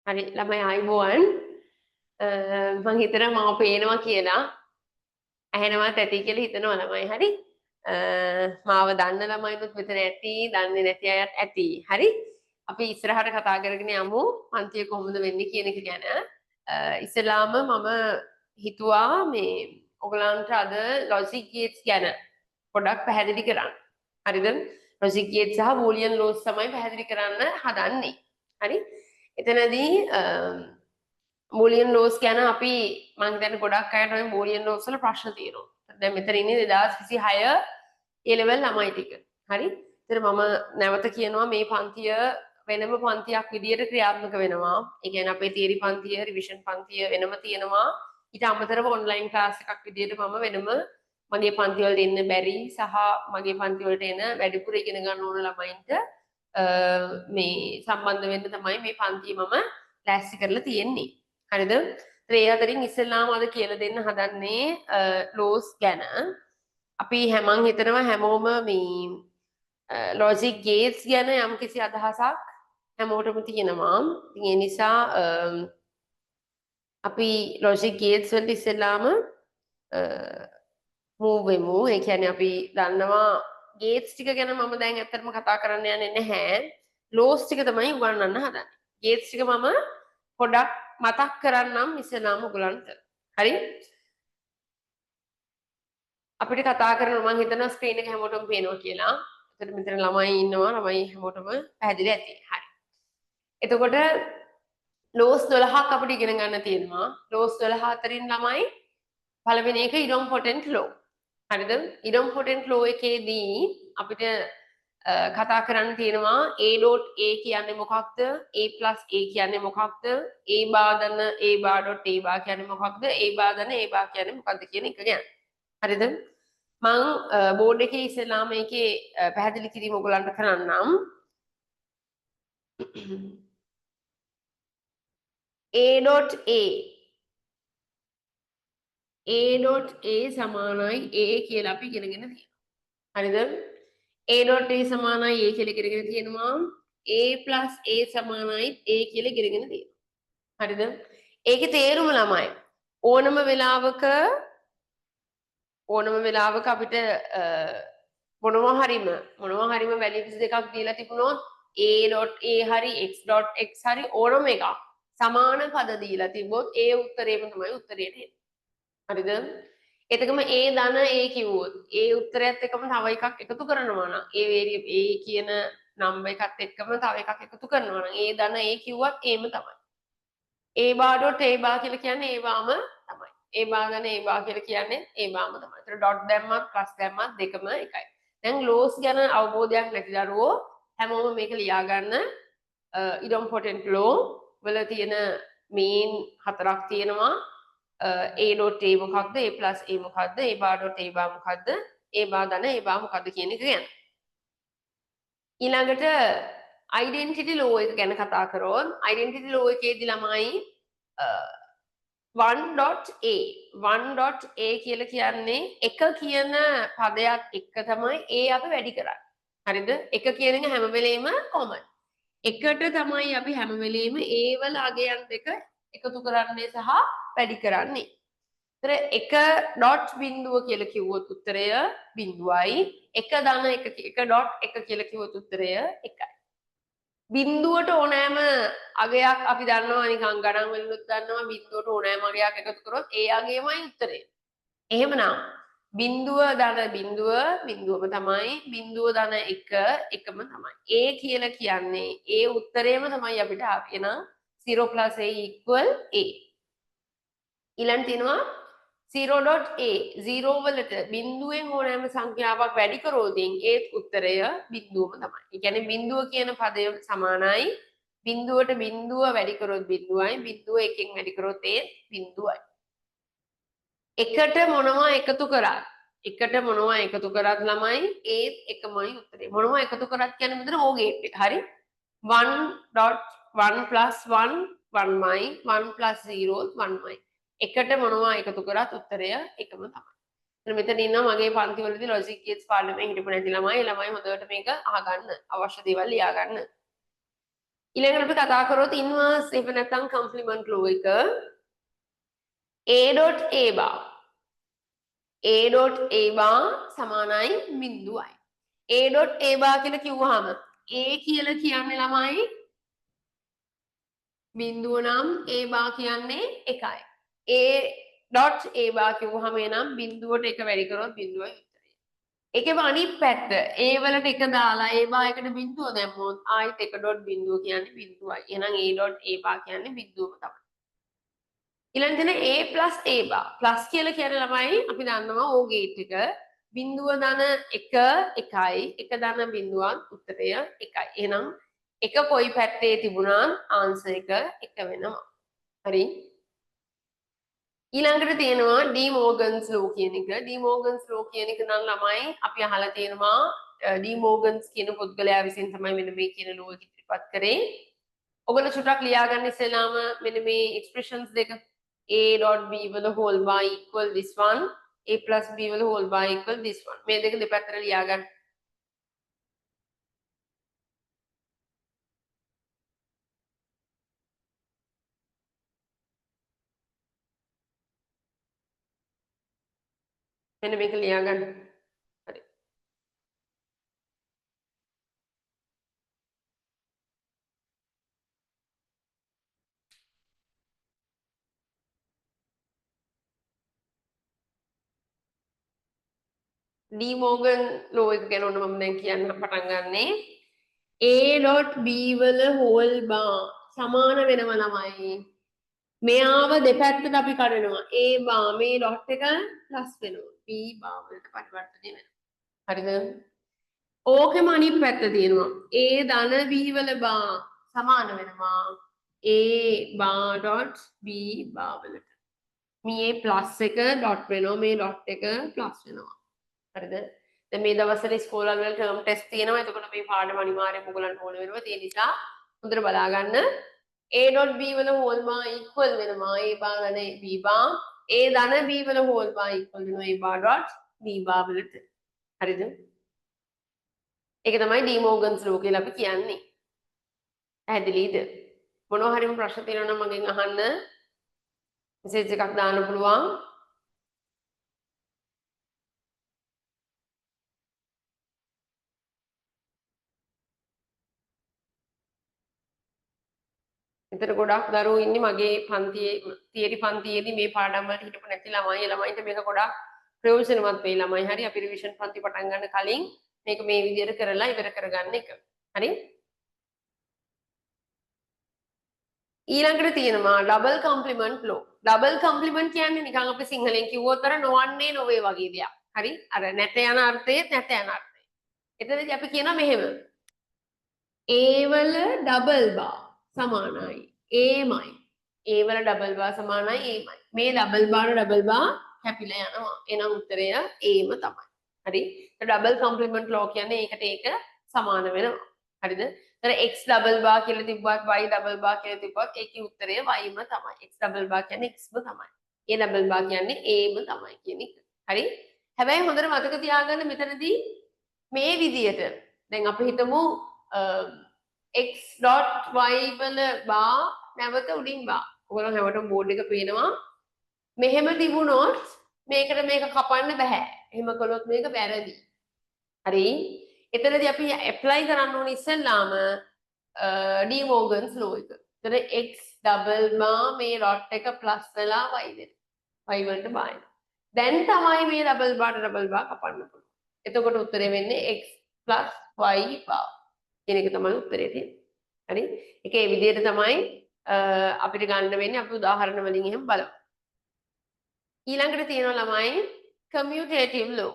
හරි ළමයි ආයිබෝවන් මං හිතනවා මම පේනවා කියලා ඇහෙනවත් ඇති කියලා හිතනවා ළමයි හරි මාව දන්න ළමයිනුත් මෙතන ඇති දන්නේ නැති අයත් ඇති හරි අපි ඉස්සරහට කතා කරගෙන යමු පන්තිය කොහොමද වෙන්නේ කියන එක ගැන ඉස්සලාම මම හිතුවා මේ ඔයගලන්ට අද ලොජික් ගේට්ස් ගැන පොඩක් පැහැදිලි කරන්න හරිද ලොජික් ගේට් සහ බූලියන් ලෝස් තමයි පැහැදිලි කරන්න හදන්නේ හරි එතනදී බූලියන් ලෝස් ගැන අපි මම හිතන්නේ ගොඩක් අයට ওই බූලියන් ලෝස් වල ප්‍රශ්න තියෙනවා. දැන් මෙතන ඉන්නේ 2026 A level ළමයි ටික. හරි? ඒතර මම නැවත කියනවා මේ පන්තිය වෙනම පන්තියක් විදියට ක්‍රියාත්මක වෙනවා. ඒ කියන්නේ අපේ තියරි පන්තිය, රිවිෂන් පන්තිය වෙනම තියෙනවා. ඊට අමතරව ඔන්ලයින් ක්ලාස් එකක් විදියට මම වෙනම මගේ පන්ති වලට එන්න බැරි සහ මගේ පන්ති වලට එන වැඩිපුර ඉගෙන ගන්න ඕන ළමයින්ට මේ සම්බන්ධ වෙන්න තමයි මේ පන්තිය මම ලෑස්ති කරලා තියෙන්නේ. හරිද? ඒ අතරින් ඉස්සෙල්ලාම අද කියලා දෙන්න හදන්නේ ලෝස් ගැන. අපි මං හිතනවා හැමෝම මේ ලොජික් ගේට්ස් ගැන යම්කිසි අදහසක් හැමෝටම තියෙනවා. ඉතින් ඒ නිසා අපි ලොජික් ගේට්ස් වලට ඉස්සෙල්ලාම move වෙමු. ඒ කියන්නේ අපි දන්නවා ගේට්ස් ටික ගැන මම දැන් ඇත්තටම කතා කරන්න යන්නේ නැහැ. ලෝස් ටික තමයි උගන්වන්න හදන්නේ. ගේට්ස් ටික මම පොඩක් මතක් කරන්නම් ඉස්සෙල්ලාම ඔයගලන්ට. හරි? අපිට කතා කරනවා මම හිතනවා ස්ක්‍රීන් එක හැමෝටම පේනවා කියලා. එතකොට මෙතන ළමයි ඉන්නවා. ළමයි හැමෝටම පැහැදිලි ඇති. හරි. එතකොට ලෝස් 12ක් අපිට ඉගෙන ගන්න තියෙනවා. ලෝස් 12 අතරින් ළමයි පළවෙනි එක ඉඩොම්පොටෙන්ට් ලෝ. හරිද? ඉඩොම්පොටෙන්ට් ලෝ එකේදී අපිට කතා කරන්න තියෙනවා A.A කියන්නේ මොකක්ද? A+A කියන්නේ මොකක්ද? A බාදන A බා.A බා කියන්නේ මොකක්ද? A බාදන A බා කියන්නේ මොකක්ද කියන එක ගැන. හරිද? මං බෝඩ් එකේ ඉස්සෙල්ලා මේකේ පැහැදිලි කිරීම ඔයගලන්ට කරන්නම්. A.A A.A සමානයි A කියලා අපි ඉගෙනගෙන තියෙනවා. හරිද? A.A සමානයි A කියලා ඉගෙනගෙන තියෙනවා. A+A සමානයි A කියලා ඉගෙනගෙන තියෙනවා. හරිද? ඒකේ තේරුම ළමයි ඕනම වෙලාවක අපිට මොනවා හරිම වැලියුස් දෙකක් දීලා තිබුණොත් A.A හරි x.x හරි ඕනම එකක් සමාන පද දීලා තිබ්බොත් ඒ උත්තරේම තමයි උත්තරේට එන්නේ. හරිද? එතකම A ධන A කිව්වොත් ඒ උත්තරයත් එක්කම තව එකක් එකතු කරනවා නම් ඒ වේරියබල් A කියන නම්බර් එකත් එක්කම තව එකක් එකතු කරනවා නම් A ධන A කිව්වත් ඒම තමයි. A bar.A bar කියලා කියන්නේ ඒ වාම තමයි. A bar ධන A bar කියලා කියන්නේ ඒ වාම තමයි. ඒතර ඩොට් දැම්මත් ප්ලස් දැම්මත් දෙකම එකයි. දැන් ලෝස් ගැන අවබෝධයක් නැති දරුවෝ හැමෝම මේක ලියා ගන්න. ඉඩොම්පොටෙන්ට් ලෝ වල තියෙන මේන් හතරක් තියෙනවා. A.A මොකක්ද? A+A මොකක්ද? A bar.A bar මොකක්ද? A bar ධන A bar මොකක්ද කියන එක ගැන. ඊළඟට identity law එක ගැන කතා කරොත් identity law එකේදී ළමයි 1.A කියලා කියන්නේ එක කියන පදයක් එක්ක තමයි A අපි වැඩි කරන්නේ. හරිද? එක කියන එක හැම වෙලෙම common. එකට තමයි අපි හැම වෙලෙම A වල අගයන් දෙක එකතු කරන්නේ සහ වැඩි කරන්නේ. ඒතර එක ඩොට් බිඳුව කියලා කිව්වොත් උත්තරය බිඳුවයි. එක ධන එක ඩොට් එක කියලා කිව්වොත් උත්තරය එකයි. බිඳුවට ඕනෑම අගයක් අපි දන්නවා නිකන් ගණන් වලිනුත් දන්නවා බිඳුවට ඕනෑම අගයක් එකතු කරොත් ඒ අගයමයි උත්තරේ. එහෙමනම් බිඳුව ධන බිඳුවම තමයි බිඳුව ධන එක එකම තමයි. A කියලා කියන්නේ ඒ උත්තරේම තමයි අපිට ආපේ නම් 0 + A = A. ඊළඟ තියෙනවා 0.A 0 වලට බිඳුවෙන් ඕනෑම සංඛ්‍යාවක් වැඩි කරොත් ඒත් උත්තරය බිඳුවම තමයි. ඒ කියන්නේ බිඳුව කියන පදය සමානයි බිඳුවට බිඳුව වැඩි කරොත් බිඳුවයි බිඳුව එකෙන් වැඩි කරොත් ඒත් බිඳුවයි. එකට මොනවා එකතු කරත් ළමයි ඒත් එකමයි උත්තරේ. මොනවා එකතු කරත් කියන්නේ මෙතන O ගේට් එක. හරි? 1.1 + 1 1යි 1 + 0 1යි. එකට මොනවා එකතු කරත් උත්තරය එකම තමයි. මෙතන ඉන්නවා මගේ පන්ති වලදී ලොජික් ගේට්ස් පාඩමේ හිටපු නැති ළමයි හොඳට මේක අහගන්න. අවශ්‍ය දේවල් ලියා ගන්න. ඊළඟට අපි කතා කරොත් ඉන්වර්ස් එහෙම නැත්නම් කම්ප්ලිමන්ට් ලෝ එක a.a bar a.a bar සමානයි බිඳුවයි a.a bar කියලා කිව්වහම a කියලා කියන්නේ ළමයි බිඳුව නම් a bar කියන්නේ 1යි a.a bar කිව්වහම එනම් බිඳුවට 1 වැඩි කරොත් බිඳුවයි උත්තරය. ඒකේම අනිත් පැත්ත a වලට 1 දාලා a bar එකට බිඳුව දැම්මොත් ආයෙත් 1 ඩොට් බිඳුව කියන්නේ බිඳුවයි. එහෙනම් a.a bar කියන්නේ බිඳුවම තමයි. ඊළඟට දෙන a plus a bar plus කියලා කියන්නේ ළමයි අපි දන්නවා O ගේට් එක බිඳුව ධන 1 1යි 1 ධන බිඳුවක් උත්තරය 1යි. එහෙනම් 1 කොයි පැත්තේ තිබුණත් ආන්සර් එක 1 වෙනවා. හරි. ඊළඟට තියෙනවා ඩී මෝගන්ස් ලෝ කියන එක. ඩී මෝගන්ස් ලෝ කියන එක නම් ළමයි අපි අහලා තියෙනවා ඩී මෝගන්ස් කියන පුද්ගලයා විසින් තමයි මෙන්න මේ කියන ලෝ එක ඉදිරිපත් කරේ. ඔයගොල්ලෝ චුට්ටක් ලියා ගන්න ඉස්සෙල්ලාම මෙන්න මේ එක්ස්ප්‍රෙෂන්ස් දෙක a.b වල whole bar equal this one a plus b වල whole bar equal this one මේ දෙක දෙපැත්තට ලියා ගන්න. මෙන්න මේක ලියා ගන්න. හරි. डी මෝගන් ලෝ එක ගැන ඔන්න මම දැන් කියන්න පටන් ගන්නෙ a.b වල whole bar සමාන වෙනවා ළමයි. මෙයාව දෙපැත්තට අපි කඩනවා. a bar මේ dot එක plus වෙනවා. b bar වලට පරිවර්තනය වෙනවා. හරිද? ඕකෙම අනිත් පැත්ත තියෙනවා. a ධන b වල bar සමාන වෙනවා. a bar dot b bar වලට. මේ plus එක dot වෙනවා. මේ dot එක plus වෙනවා. හරිද? දැන් මේ දවස්වල ඉස්කෝලවල වල ටර්ම් ටෙස්ට් තියෙනවා. එතකොට මේ පාඩම අනිවාර්යයෙන්ම ඔයගලන්ට ඕන වෙනවා. ඒ නිසා හොඳට බලා ගන්න. a.b වල whole bar equal වෙනවා a bar ධන b bar. a ධන b වල whole bar equal වෙනවා a bar dot b bar වලට. හරිද? ඒක තමයි डी මෝගන්ස් ලෝ කියලා අපි කියන්නේ. පැහැදිලිද? මොනවා හරි ප්‍රශ්න තියෙනවා නම් මගෙන් අහන්න. මෙසේජ් එකක් දාන්න පුළුවන්. එතන ගොඩක් දරුවෝ ඉන්නේ මගේ පන්තියේ තියරි පන්තියේදී මේ පාඩම් වලට හිටපු නැති ළමයි. ඒ ළමයින්ට මේක ගොඩක් ප්‍රයෝජනවත් වෙයි ළමයි. හරි අපි රිවිෂන් පන්ති පටන් ගන්න කලින් මේක මේ විදිහට කරලා ඉවර කරගන්න එක. හරි? ඊළඟට තියෙනවා ඩබල් කම්ප්ලිමන්ට් ලෝ. ඩබල් කම්ප්ලිමන්ට් කියන්නේ නිකන් අපි සිංහලෙන් කිව්වොත් අර නොවන්නේ නොවේ වගේ දෙයක්. හරි? අර නැත යන අර්ථයේ නැත යන අර්ථය. එතනදී අපි කියනවා මෙහෙම. a වල ඩබල් බාර් සමානයි a මයි. a වල ඩබල් බාර් සමානයි a මයි. මේ ඩබල් බාර් කැපිලා යනවා. එහෙනම් උත්තරය a ම තමයි. හරි? ඩබල් කම්ප්ලිමන්ට් ලෝ කියන්නේ ඒකට ඒක සමාන වෙනවා. හරිද? तर x डबल बार කියලා තිබ්බත් y डबल बार කියලා තිබ්බත් ඒකේ උත්තරය y ම තමයි. x डबल बार කියන්නේ x ම තමයි. a डबल बार කියන්නේ a ම තමයි කියන එක. හරි? හැබැයි හොඳට මතක තියාගන්න මෙතනදී මේ විදියට දැන් අපි හිතමු x.y වල බා නැවත උඩින් බා. ඔයගොල්ලෝ හැමෝටම බෝඩ් එක පේනවා. මෙහෙම තිබුණොත් මේකට මේක කපන්න බෑ. එහෙම කළොත් මේක වැරදි. හරි? එතනදී අපි ඇප්ලයි කරන්න ඕනේ ඉස්සෙල්ලාම डी මෝගන්ස් ලෝ එක. එතන x ඩබල් බා මේ ඩොට් එක ප්ලස් වෙලා y දෙන. y වලට බායන. දැන් තමයි මේ ඩබල් බා කපන්න පුළුවන්. එතකොට උත්තරේ වෙන්නේ x y බා. කියන එක තමයි උත්තරේ තියෙන්නේ. හරි? ඒක ඒ විදිහට තමයි අපිට ගන්න වෙන්නේ. අපි උදාහරණ වලින් එහෙම බලමු. ඊළඟට තියෙනවා ළමයි කමියුටේටිව් ලෝ.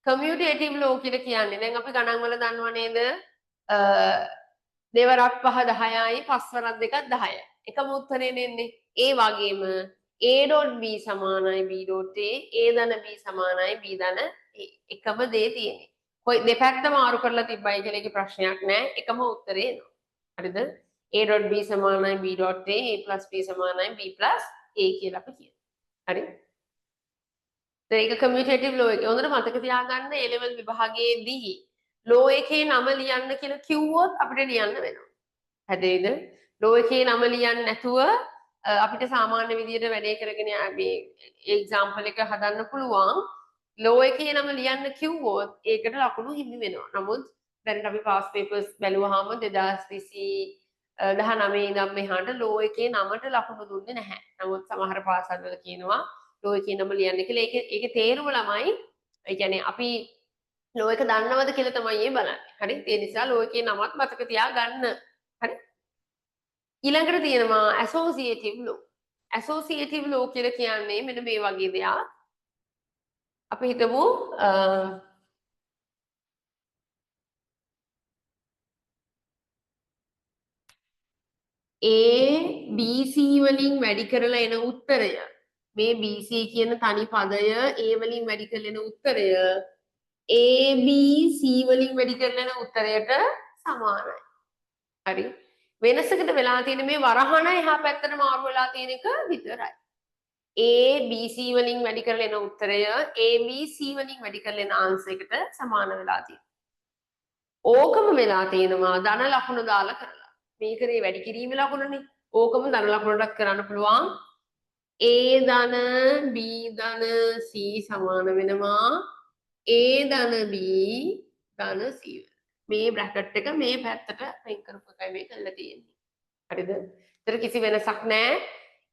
කමියුටේටිව් ලෝ කියලා කියන්නේ දැන් අපි ගණන් වල දන්නව නේද? දෙවරක් 5 10යි 5 වරක් දෙකක් 10යි. එකම උත්තරේ නෙන්නේ. ඒ වගේම a.b සමානයි b.a a ධන b සමානයි b ධන a. එකම දේ තියෙන්නේ. කොයි දෙපැත්ත මාරු කරලා තිබ්බයි කියලා ඒකේ ප්‍රශ්නයක් නැහැ. එකම උත්තරේ එනවා. හරිද? a.b සමානයි b.a a + b සමානයි b + a කියලා අපි කියනවා. හරි? ඒක කමියුටේටිව් ලෝ එක. හොඳට මතක තියාගන්න A level විභාගයේදී ලෝ එකේ නම ලියන්න කියලා කිව්වොත් අපිට ලියන්න වෙනවා. හැදෙයිද? ලෝ එකේ නම ලියන්නේ නැතුව අපිට සාමාන්‍ය විදියට වැඩේ කරගෙන මේ එක්සැම්පල් එක හදන්න පුළුවන්. ලෝ එකේ නම ලියන්න කිව්වොත් ඒකට ලකුණු හිමි වෙනවා. නමුත් දැන් අපි පාස් පේපර්ස් බැලුවාම 2019 ඉඳන් මෙහාට ලෝ එකේ නමට ලකුණු දුන්නේ නැහැ. නමුත් සමහර පාසල්වල කියනවා ලෝ එකේ නම ලියන්න කියලා. ඒකේ තේරුම ළමයි ඒ කියන්නේ අපි ලෝ එක දන්නවද කියලා තමයි මේ බලන්නේ. හරි? ඒ නිසා ලෝ එකේ නමත් මතක තියාගන්න. හරි? ඊළඟට තියෙනවා ඇසෝසියේටිව් ලෝ. ඇසෝසියේටිව් ලෝ කියලා කියන්නේ මෙන්න මේ වගේ දෙයක්. අපි හිතමු ABC වලින් වැඩි කරලා එන උත්තරය මේ BC කියන තනි පදය A වලින් වැඩි කරලා එන උත්තරය ABC වලින් වැඩි කරලා එන උත්තරයට සමානයි. හරි? වෙනසකට වෙලා තියෙන මේ වරහන එහා පැත්තට මාරු වෙලා තියෙන එක විතරයි. ABC වලින් වැඩි කරලා එන උත්තරය ABC වලින් වැඩි කරලා එන ආන්සර් එකට සමාන වෙලා තියෙනවා. ඕකම වෙලා තියෙනවා ධන ලකුණු දාලා කරලා. මේකේ වැඩි කිරීමේ ලකුණනේ. ඕකම ධන ලකුණටත් කරන්න පුළුවන්. A ධන B ධන C සමාන වෙනවා A ධන B ධන C. මේ බ්‍රැකට් එක මේ පැත්තට වෙන් කරපු එකයි මේ කරලා තියෙන්නේ. හරිද? ඒතර කිසි වෙනසක් නැහැ.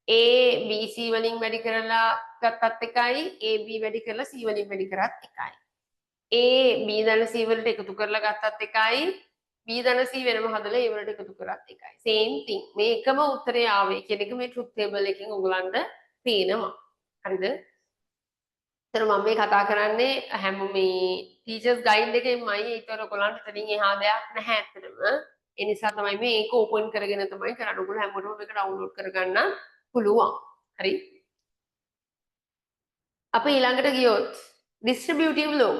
A BC වලින් වැඩි කරලා ගත්තත් එකයි AB වැඩි කරලා C වලින් වැඩි කරත් එකයි. A B ධන C වලට එකතු කරලා ගත්තත් එකයි B ධන C වෙනම හදලා A වලට එකතු කරත් එකයි. same thing. මේ එකම උත්තරය ආවේ කියන එක මේ truth table එකෙන් ඔයගලන්ට පේනවා. හරිද? ඒතර මම මේ කතා කරන්නේ හැම මේ ටීචර්ස් ගයිඩ් එකෙන්මයි. ඒතර ඔයගලන්ට එතනින් එහා දෙයක් නැහැ ඇත්තටම. ඒ නිසා තමයි මේ ඒක ඕපන් කරගෙන තමයි කරන්න. ඔයගොල්ලෝ හැමෝටම මේක ඩවුන්ලෝඩ් කරගන්න පුළුවන්. හරි? අපි ඊළඟට ගියොත් distributive law.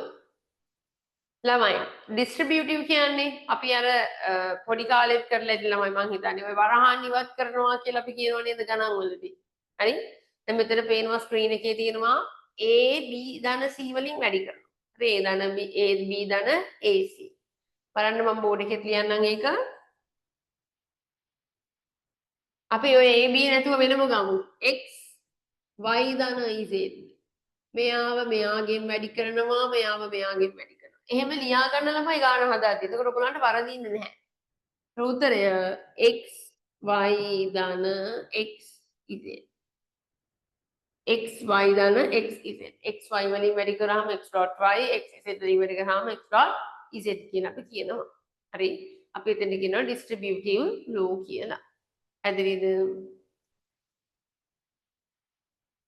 ළමයි distributive කියන්නේ අපි අර පොඩි කාලෙත් කරලා ඉතින් ළමයි මං හිතන්නේ ඔය වරහන් ඉවත් කරනවා කියලා අපි කියනවා නේද ගණන් වලදී. හරි? දැන් මෙතන පේනවා ස්ක්‍රීන් එකේ තියෙනවා A B ධන C වලින් වැඩි කරනවා. හරි A ධන B ධන AC. බලන්න මම බෝඩ් එකේ ලියන්නම් ඒක. අපි ඔය A B නැතුව වෙනම ගමු. X Y ධන Z. මෙයාව මෙයාගෙන් වැඩි කරනවා මෙයාව මෙයාගෙන් වැඩි කරනවා. එහෙම ලියා ගන්න ළමයි ගාන හදාද්දි. එතකොට ඔයගොල්ලන්ට වරදින්නේ නැහැ. උත්තරය x y ධන x z. x y ධන x z. x y වලින් වැඩි කරාම x.y x z වලින් වැඩි කරාම x.z කියන අපි කියනවා. හරි. අපි එතන කියනවා distributive law කියලා. හරිද?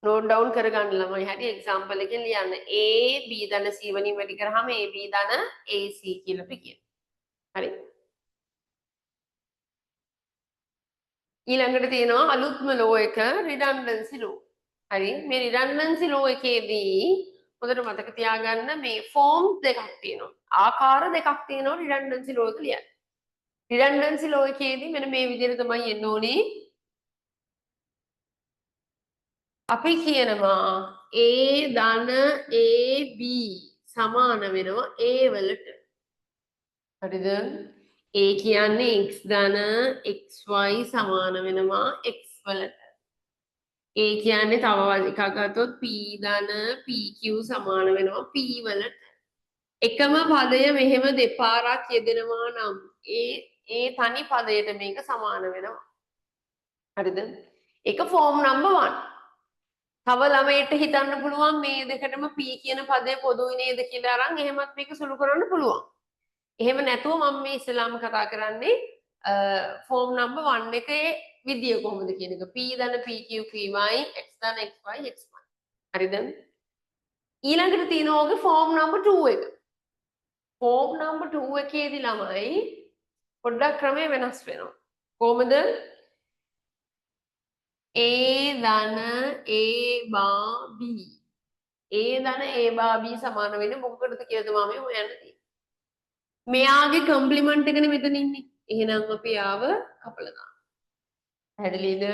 note down කරගන්න ළමයි. හරි example එකෙන් ලියන්න. A B ධන C වලින් වැඩි කරාම A B ධන AC කියලා අපි කියනවා. හරි. ඊළඟට තියෙනවා අලුත්ම law එක redundancy law. හරි. මේ redundancy law එකේදී හොඳට මතක තියාගන්න මේ forms දෙකක් තියෙනවා. ආකාර දෙකක් තියෙනවා redundancy law එක ලියන්න. redundancy law එකේදී මෙන්න මේ විදිහට තමයි එන්න ඕනේ. අපි කියනවා A ධන AB සමාන වෙනවා A වලට. හරිද? A කියන්නේ x ධන xy සමාන වෙනවා x වලට. A කියන්නේ තව එකක් ගත්තොත් p ධන pq සමාන වෙනවා p වලට. එකම පදය මෙහෙම දෙපාරක් යෙදෙනවා නම් ඒ තනි පදයට මේක සමාන වෙනවා. හරිද? ඒක ෆෝම් නම්බර් 1. තව ළමයට හිතන්න පුළුවන් මේ දෙකටම p කියන පදය පොදුයි නේද කියලා අරන් එහෙමත් මේක සුළු කරන්න පුළුවන්. එහෙම නැතුව මම මේ ඉස්සලාම කතා කරන්නේ ෆෝම් නම්බර් 1 එකේ විදිය කොහොමද කියන එක. p ධන pq py x ධන xy xy. හරිද? ඊළඟට තියෙනවා ඔගේ ෆෝම් නම්බර් 2 එක. ෆෝම් නම්බර් 2 එකේදී ළමයි පොඩ්ඩක් ක්‍රමය වෙනස් වෙනවා. කොහොමද? A ධන A බා B. A ධන A බා B සමාන වෙන්නේ මොකකටද කියලාද මම හොයන්න තියෙන්නේ. මෙයාගේ කම්ප්ලිමන්ට් එකනේ මෙතන ඉන්නේ. එහෙනම් අපි ආව කපලා දානවා. පැහැදිලිද?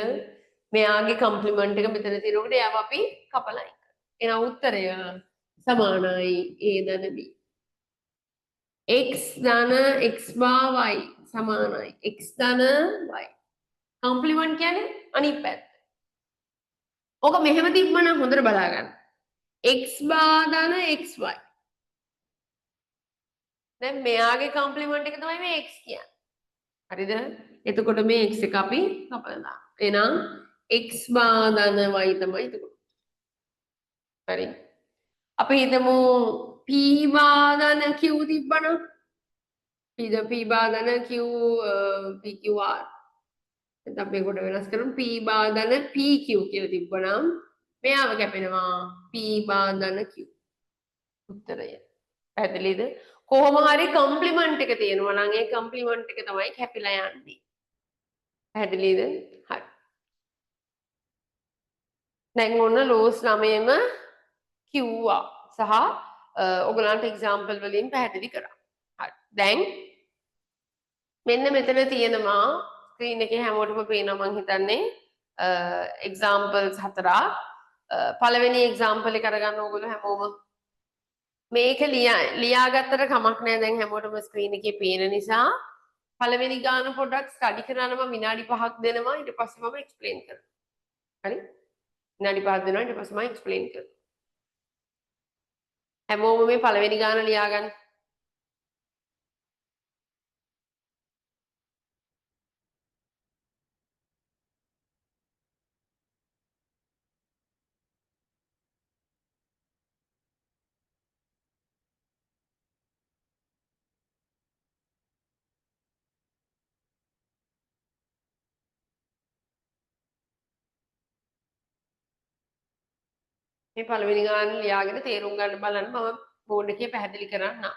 මෙයාගේ කම්ප්ලිමන්ට් එක මෙතන තියෙනකොට එයාව අපි කපලා ඉන්න. එහෙනම් උත්තරය සමානයි A ධන B. x ධන x බා y සමානයි x ධන y. කම්ප්ලිමන්ට් කියන්නේ අනිත් පැත්ත. ඕක මෙහෙම තිබ්බනම් හොඳට බලා ගන්න. x බාර් ධන xy. දැන් මෙයාගේ කම්ප්ලිමන්ට් එක තමයි මේ x කියන්නේ. හරිද? එතකොට මේ x එක අපි කපලා දානවා. එහෙනම් x බාර් ධන y තමයි එතකොට. හරි. අපි හිතමු p බාර් ධන q තිබ්බනම් p බාර් ධන q pqr. එතකොට අපි කොට වෙනස් කරමු p බාර් ධන pq කියලා තිබ්බනම් මෙයාව කැපෙනවා p බාර් ධන q. උත්තරය. පැහැදිලිද? කොහොම හරි කම්ප්ලිමන්ට් එක තියෙනවා නම් ඒ කම්ප්ලිමන්ට් එක තමයි කැපිලා යන්නේ. පැහැදිලිද? හරි. දැන් ඔන්න ලෝස් 9ම කිව්වා සහ ඔයගලන්ට එක්සැම්පල් වලින් පැහැදිලි කරා. හරි. දැන් මෙන්න මෙතන තියෙනවා ස්ක්‍රීන් එකේ හැමෝටම පේනවා මං හිතන්නේ එක්සැම්පල්ස් 4ක්. පළවෙනි එක්සැම්පල් එක අරගන්න ඕගොල්ලෝ හැමෝම මේක ලියාගත්තට කමක් නැහැ දැන් හැමෝටම ස්ක්‍රීන් එකේ පේන නිසා පළවෙනි ගාන පොඩ්ඩක් ස්ටඩි කරන්න මම විනාඩි 5ක් දෙනවා ඊට පස්සේ මම එක්ස්ප්ලেইন කරනවා. හරි? විනාඩි 5ක් දෙනවා ඊට පස්සේ මම එක්ස්ප්ලেইন කරනවා. හැමෝම මේ පළවෙනි ගාන ලියාගන්න. මේ පළවෙනි ගාන ලියාගෙන තේරුම් ගන්න බලන්න මම බෝඩ් එකේ පැහැදිලි කරන්නම්.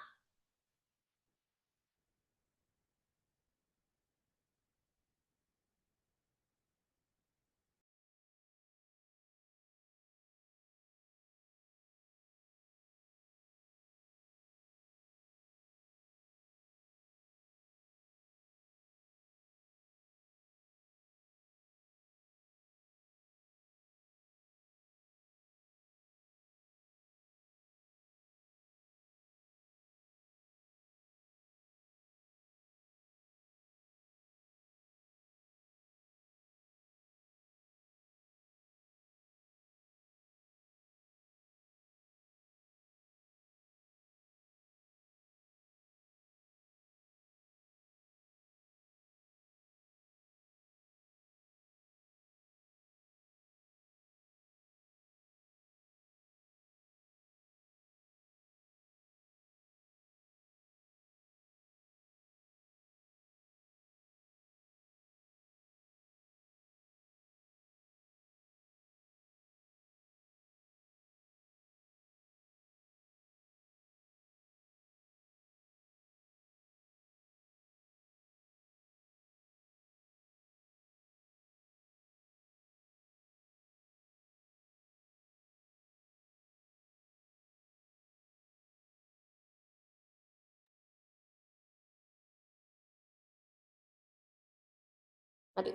හරි.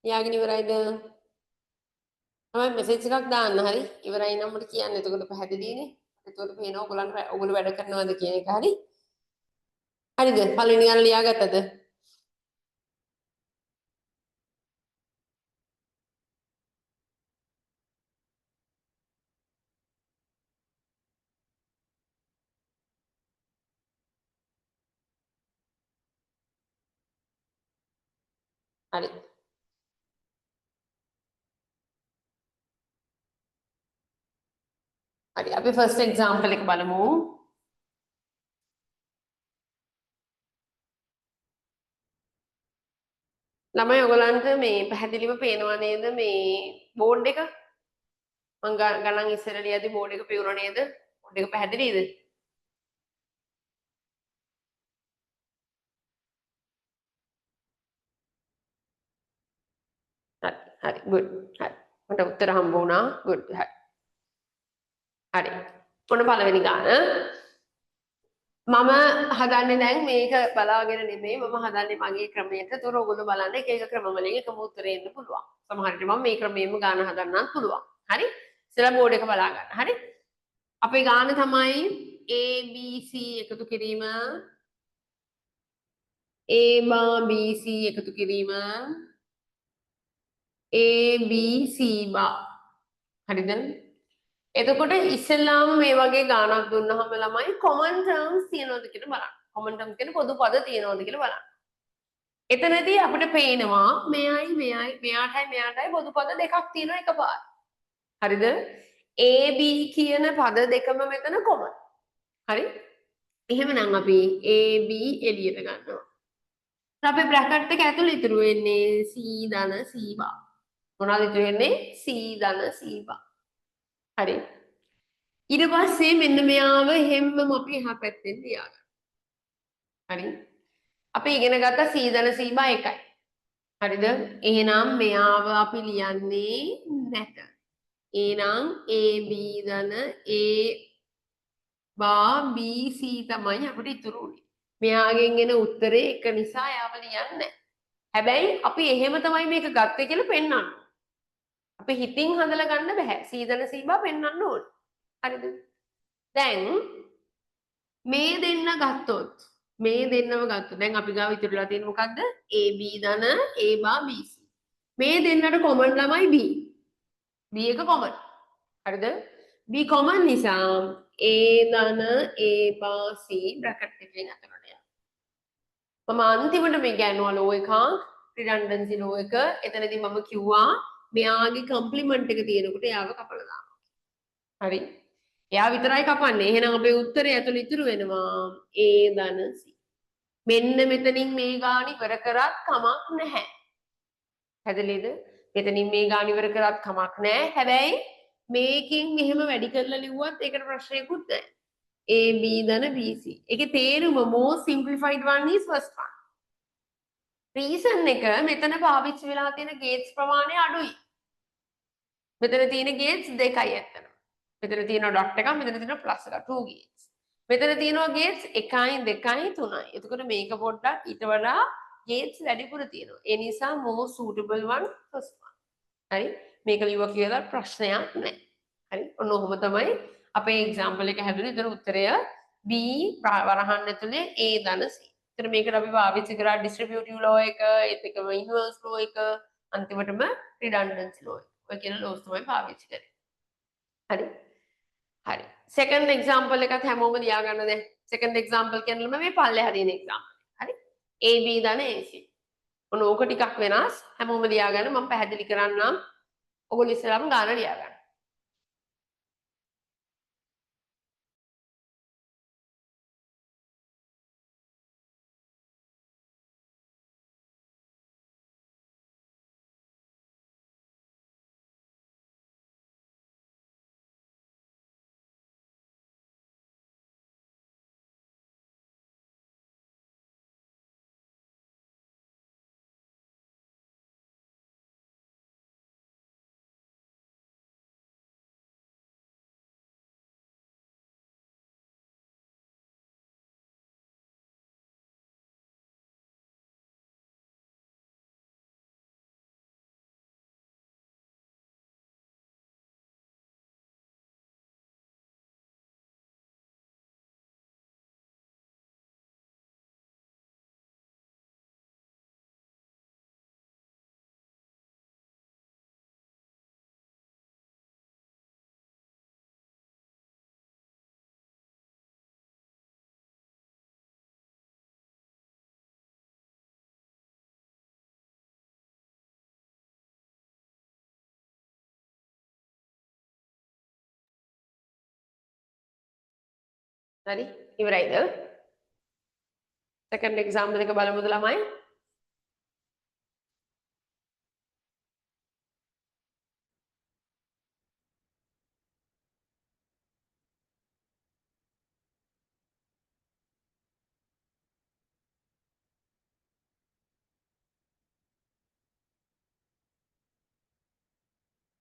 ලියාගෙන ඉවරයිද? තමයි මෙසේජ් එකක් දාන්න හරි. ඉවරයි නම් මට කියන්න. එතකොට පැහැදිලිනේ. එතකොට පේනවා ඔයගොල්ලෝ වැඩ කරනවද කියන එක හරි. හරිද? පළවෙනි ගාන ලියාගත්තද? හරි. හරි. අපි ෆස්ට් එක්සැම්පල් එක බලමු. ළමයි ඔයගලන්ට මේ පැහැදිලිව පේනවා නේද මේ බෝඩ් එක? මම ගණන් ඉස්සර ලියද්දි බෝඩ් එක පේුණා නේද? බෝඩ් එක පැහැදිලිද? හරි. හරි. good. හරි. මට උත්තර හම්බ වුණා. good. හරි. හරි. ඔන්න පළවෙනි ගාන. මම හදන්නේ දැන් මේක බලාගෙන නෙමෙයි මම හදන්නේ මගේ ක්‍රමයට. ඒතර ඔයගොල්ලෝ බලන්න එක එක ක්‍රම වලින් එකම උත්තරේ එන්න පුළුවන්. සමහර විට මම මේ ක්‍රමයෙන්ම ගාන හදන්නත් පුළුවන්. හරි? ඉස්සෙල්ලා බෝඩ් එක බලා ගන්න. හරි? අපේ ගාන තමයි A B C එකතු කිරීම A bar BC එකතු කිරීම A B C bar හරිද එතකොට ඉස්සෙල්ලාම මේ වගේ ගානක් දුන්නාම ළමයි common terms තියනවද කියලා බලන්න common terms කියන්නේ පොදු පද තියනවද කියලා බලන්න එතනදී අපිට පේනවා මෙයාටයි පොදු පද දෙකක් තියෙනවා එකපාරට හරිද A B කියන පද දෙකම මෙතන common හරි එහෙමනම් අපි A B එළියට ගන්නවා අපි බ්‍රැකට් එක ඇතුළේ ඉතුරු වෙන්නේ C ධන C bar මොනවද ඉතුරු වෙන්නේ C ධන C bar හරි ඊට පස්සේ මෙන්න මෙයාව හැමම අපි එහා පැත්තෙන් තියාගන්න හරි අපි ඉගෙන ගත්ත C ධන C bar එකයි හරිද එහෙනම් මෙයාව අපි ලියන්නේ නැත එහෙනම් A B ධන A bar B C තමයි අපිට ඉතුරු උනේ මෙයාගෙන් එන උත්තරේ එක නිසා යාව ලියන්නේ නැහැ. හැබැයි අපි එහෙම තමයි මේක ගත්තේ කියලා පෙන්වන්න. අපි හිතින් හදලා ගන්න බෑ. සීදන සීබා පෙන්වන්න ඕනේ. හරිද? දැන් මේ දෙන්න ගත්තොත් මේ දෙන්නව ගත්තොත් දැන් අපි ගාව ඉතුරුලා තියෙන මොකද්ද? AB ධන A bar BC. මේ දෙන්නට කොමන් ළමයි B. B එක කොමන්. හරිද? B කොමන් නිසා A ධන A bar C බ්‍රැකට් එකෙන් අතරට මම අන්තිමට මේ ගෑනුවා ලෝ එකක් රිඩන්ඩන්සි ලෝ එක එතනදී මම කිව්වා මෙයාගේ කම්ප්ලිමන්ට් එක තියෙනකොට එයාව කපලා දානවා. හරි. එයා විතරයි කපන්නේ. එහෙනම් අපේ උත්තරය ඇතුළේ ඉතුරු වෙනවා A ධන C. මෙන්න මෙතනින් මේ ගාන ඉවර කරත් කමක් නැහැ. හැදෙලිද? මෙතනින් මේ ගාන ඉවර කරත් කමක් නැහැ. හැබැයි මේකෙන් මෙහෙම වැඩි කරලා ලිව්වත් ඒකට ප්‍රශ්නයක්වත් නැහැ. A B ධන BC. ඒකේ තේරුම most simplified one is first one. reason එක මෙතන පාවිච්චි වෙලා තියෙන gates ප්‍රමාණය අඩුයි. මෙතන තියෙන gates දෙකයි ඇත්තටම. මෙතන තියෙන dot එකක් මෙතන තියෙන plus එකක් 2 gates. මෙතන තියෙනවා gates 1යි 2යි 3යි. එතකොට මේක පොඩ්ඩක් ඊට වඩා gates වැඩිපුර තියෙනවා. ඒ නිසා most suitable one first one. හරි? මේක ලියුවා කියලා ප්‍රශ්නයක් නැහැ. හරි? ඔන්න ඔහොම තමයි අපේ example එක හැදුනේ. එතන උත්තරය B වරහන් ඇතුලේ A ධන C. එතන මේකට අපි පාවිච්චි කරා distributive law එක, ඒත් එක්කම inverse law එක, අන්තිමටම redundancy law එක. ඔය කියන laws තමයි පාවිච්චි කරේ. හරි? හරි. second example එකත් හැමෝම ලියා ගන්න දැන්. second example කියන්නේ මේ පල්ලෙහා තියෙන example. හරි? AB ධන AC. ඔන්න ඕක ටිකක් වෙනස්. හැමෝම ලියා ගන්න. මම පැහැදිලි කරන්නම්. ඔයගොල්ලෝ ඉස්සරහම ගාන ලියා ගන්න. හරි? ඉවරයිද? second example එක බලමුද ළමයි?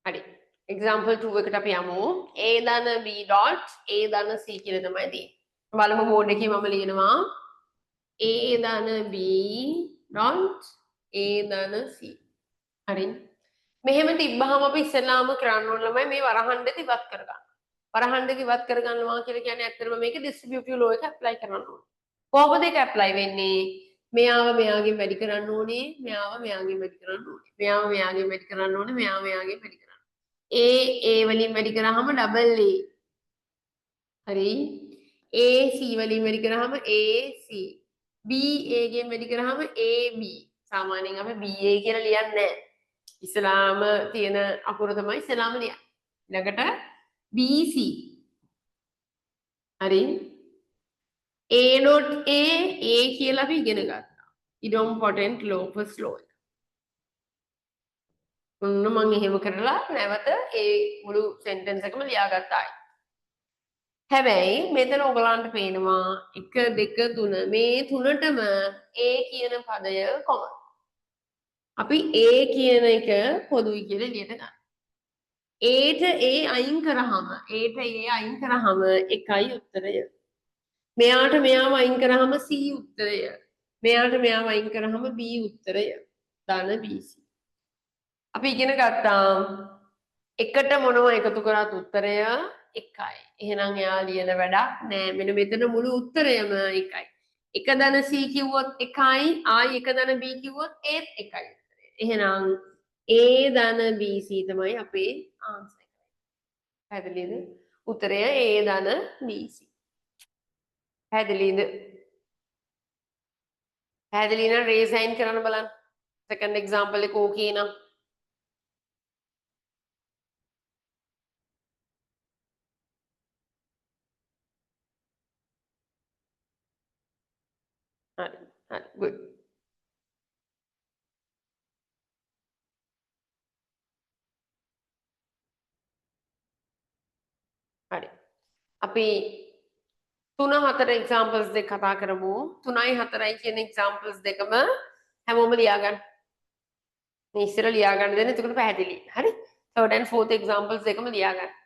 හරි. example 2 එකට අපි යමු. A ධන B dot A ධන C කියලා තමයි තියෙන්නේ. බලමු මෝඩ් එකේ මම ලියනවා A ධන B dot A ධන C. හරි. මෙහෙම තිබ්බහම අපි ඉස්සෙල්ලාම කරන්න ඕන ළමයි මේ වරහන් දෙක ඉවත් කරගන්න. වරහන් දෙක ඉවත් කරගන්නවා කියලා කියන්නේ ඇත්තටම මේක distributive law එක apply කරන්න ඕන. කොහොමද ඒක apply වෙන්නේ? මෙයාව මෙයාගෙන් වැඩි කරන්න ඕනේ. මෙයාව මෙයාගෙන් වැඩි කරන්න ඕනේ. මෙයාව මෙයාගෙන් වැඩි කරන්න ඕනේ. මෙයාව මෙයාගෙන් වැඩි කරන්න. A වලින් වැඩි කරාම double A. හරි. A C වලින් වැඩි කරාම AC. B A ගෙන් වැඩි කරාම AB. සාමාන්‍යයෙන් අපි BA කියලා ලියන්නේ නැහැ. ඉස්ලාම තියෙන අකුර තමයි ඉස්ලාම ලියන්නේ. ඊළඟට BC. හරි. A not A කියලා අපි ඉගෙන ගත්තා. idempotent locus law එක. ඔන්න මම එහෙම කරලා නැවත ඒ මුළු sentence එකම ලියාගත්තා. හැබැයි මෙතන ඔයගලන්ට පේනවා 1 2 3 මේ තුනටම A කියන පදය කොමන්. අපි A කියන එක පොදුයි කියලා එළියට ගන්න. A ට A අයින් කරාම එකයි උත්තරය. මෙයාට මෙයාව අයින් කරාම C උත්තරය. මෙයාට මෙයාව අයින් කරාම B උත්තරය. ධන BC. අපි ඉගෙන ගත්තා එකට මොනව එකතු කරත් උත්තරය එකයි. එහෙනම් එයා ලියන වැඩක් නෑ. මෙන්න මෙතන මුළු උත්තරයම එකයි. එක ධන C කිව්වොත් එකයි, ආයි එක ධන B කිව්වොත් ඒත් එකයි. එහෙනම් A ධන BC තමයි අපේ ආන්සර් එක. පැහැදිලිද? උත්තරය A ධන BC. පැහැදිලිද? පැහැදිලි නම් රේස් හෑන්ඩ් කරන්න බලන්න. සෙකන්ඩ් එක්සැම්පල් එක ඕකේ නම්. හරි. හරි. good. හරි. අපි 3 4 examples දෙක කතා කරමු. 3යි 4යි කියන examples දෙකම හැමෝම ලියා ගන්න. මේ ඉස්සර ලියා ගන්න දෙන්න එතකොට පැහැදිලි. හරි? third and fourth examples දෙකම ලියා ගන්න.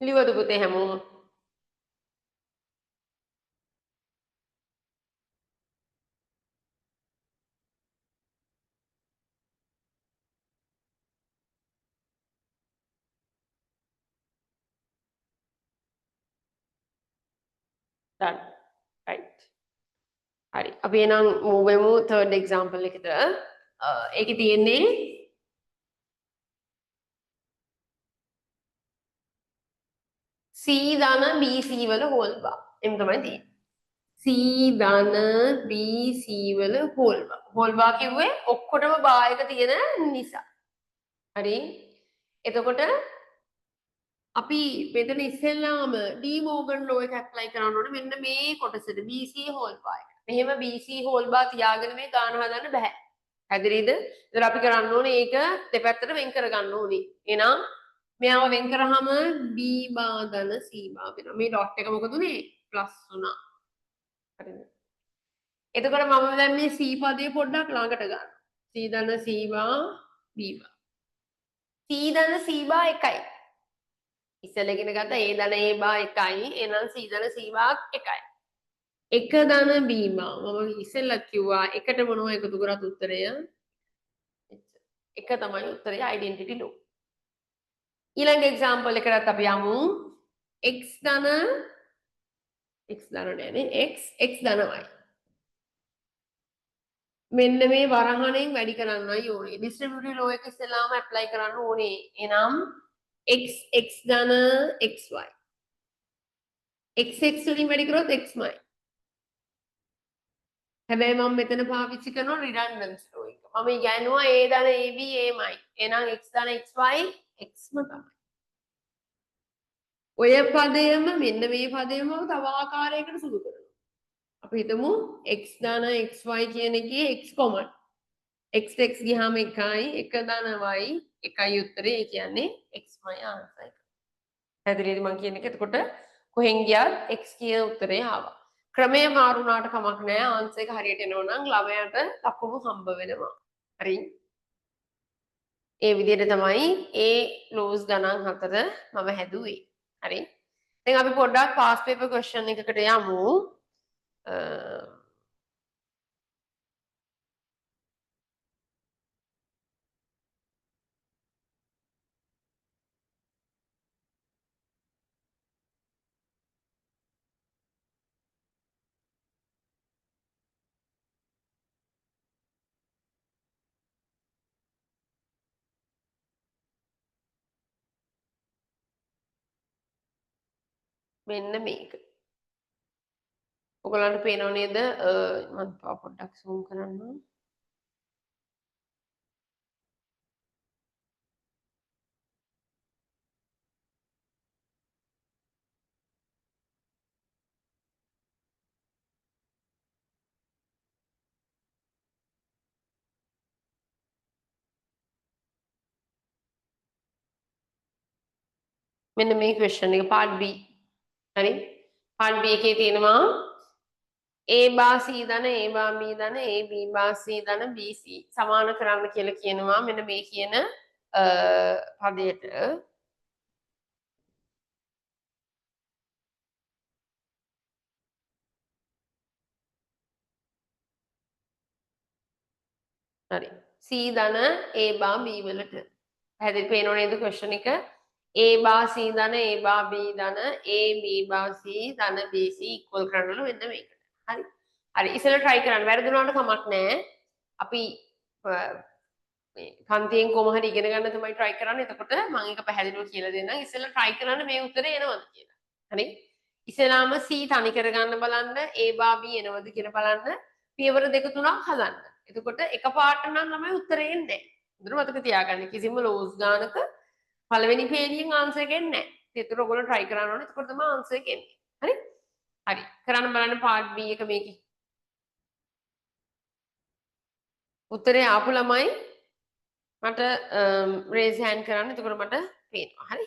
ලියවද පුතේ හැමෝම? done. right. හරි. අපි එහෙනම් move වෙමු third example එකට. ඒකේ තියෙන්නේ C ධන BC වල හෝල් බාර්. එම් තමයි තියෙන්නේ. C ධන BC වල හෝල් බාර්. හෝල් බාර් කිව්වේ ඔක්කොටම බාර් එක තියෙන නිසා. හරි. එතකොට අපි මෙතන ඉස්සෙල්ලාම ඩී මෝගන් ලෝ එක ඇප්ලයි කරන්න ඕනේ මෙන්න මේ කොටසට BC හෝල් බාර් එක. මෙහෙම BC හෝල් බාර් තියාගෙන මේ ගාන හදන්න බෑ. හැදිරිද? ඒතර අපි කරන්න ඕනේ ඒක දෙපැත්තට වෙන් කර ගන්න ඕනේ. එහෙනම් මෙයාව වෙන් කරාම B බාර් ධන C බාර් වෙනවා. මේ ඩොට් එක මොකද උනේ? ප්ලස් වුණා. හරිද? එතකොට මම දැන් මේ C පදේ පොඩ්ඩක් ළඟට ගන්නවා. C ධන C bar B bar. C ධන C බාර් එකයි. ඉස්සෙල්ලා ඉගෙන ගත්ත A ධන A බාර් එකයි. එහෙනම් C ධන C බාර් එකයි. එක ධන B බාර්. මම ඉස්සෙල්ලා කිව්වා එකට මොනව එකතු කරත් උත්තරය එක තමයි උත්තරේ identity law. ඊළඟ example එකකට අපි යමු x ධන නෑනේ x ධන y. මෙන්න මේ වරහණෙන් වැඩි කරන්නයි ඕනේ. distributive law එක ඉස්සෙල්ලාම apply කරන්න ඕනේ. එනම් x ධන xy. x වලින් වැඩි කරොත් xy. හැබැයි මම මෙතන පාවිච්චි කරනවා redundance law එක. මම ඉගෙනුවා a ධන ab amයි. එහෙනම් x ධන xy xම තමයි. ඔය පදයම මෙන්න මේ පදයම තව ආකාරයකට සුදු කරනවා. අපි හිතමු x ධන xy කියන එකේ x common. x ගියාම 1යි 1 ධන y 1යි උත්තරේ. ඒ කියන්නේ xමයි ආන්සර් එක. පැහැදිලිද මම කියන එක? එතකොට කොහෙන් ගියත් x කියන උත්තරේ ආවා. ක්‍රමය මාරු වුණාට කමක් නැහැ. ආන්සර් එක හරියට එනවා නම් ළමයාට ලකුණු හම්බ වෙනවා. හරි. ඒ විදිහට තමයි A ලෝස් ගණන් 4 මම හැදුවේ. හරි. දැන් අපි පොඩ්ඩක් past paper question එකකට යමු. මෙන්න මේක. ඔයගලන්ට පේනව නේද? මම තව පොඩ්ඩක් zoom කරන්නම්. මෙන්න මේ question එක part B. හරි. part B එකේ තියෙනවා A බා C ධන A බා B ධන A B බා C ධන B C සමාන කරන්න කියලා කියනවා මෙන්න මේ කියන පදයට. හරි. C ධන A බා B වලට. පැහැදිලි පේනව නේද question එක? A බා C ධන A බා B ධන A B බා C ධන B C equal කරන්න මෙන්න මේකට. හරි. හරි. ඉස්සෙල්ලා try කරන්න. වැරදුනාට කමක් නැහැ. අපි මේ පන්තියෙන් කොහොම හරි ඉගෙන ගන්න තමයි try කරන්නේ. එතකොට මම ඒක පැහැදිලිව කියලා දෙන්නම්. ඉස්සෙල්ලා try කරන්න මේ උත්තරේ එනවද කියලා. හරි. ඉස්සෙල්ලාම C තනි කරගන්න බලන්න. A බා B එනවද කියලා බලන්න. පියවර දෙක තුනක් හදන්න. එතකොට එකපාරට නම් ළමයි උත්තරේ එන්නේ නැහැ. හොඳට මතක තියාගන්න. කිසිම ලෝස් ගානක පළවෙනි පේලියෙන් ආන්සර් එක එන්නේ නැහැ. ඒතර ඔයගොල්ලෝ try කරන්න ඕනේ. එතකොට තමයි ආන්සර් එක එන්නේ. හරි? හරි. කරන්න බලන්න part B එක මේකේ. උත්තරේ ආපු ළමයි මට raise hand කරන්න. එතකොට මට පේනවා. හරි?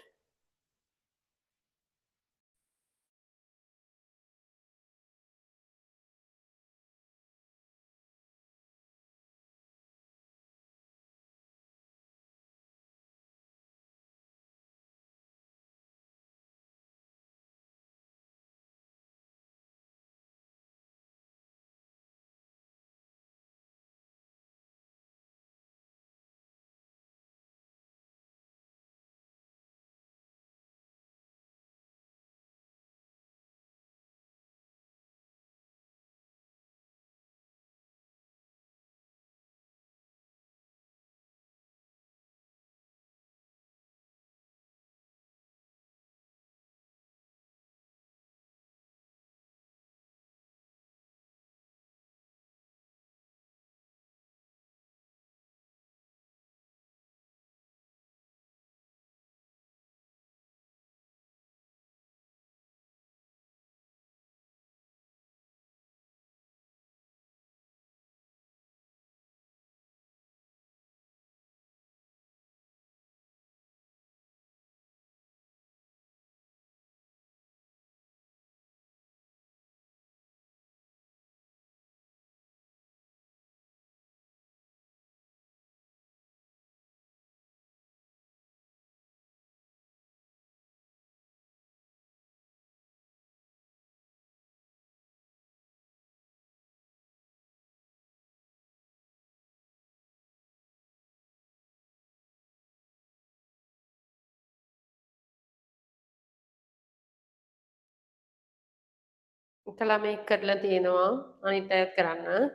ඉතලා මේක කරලා තියෙනවා අනිත් අයත් කරන්න.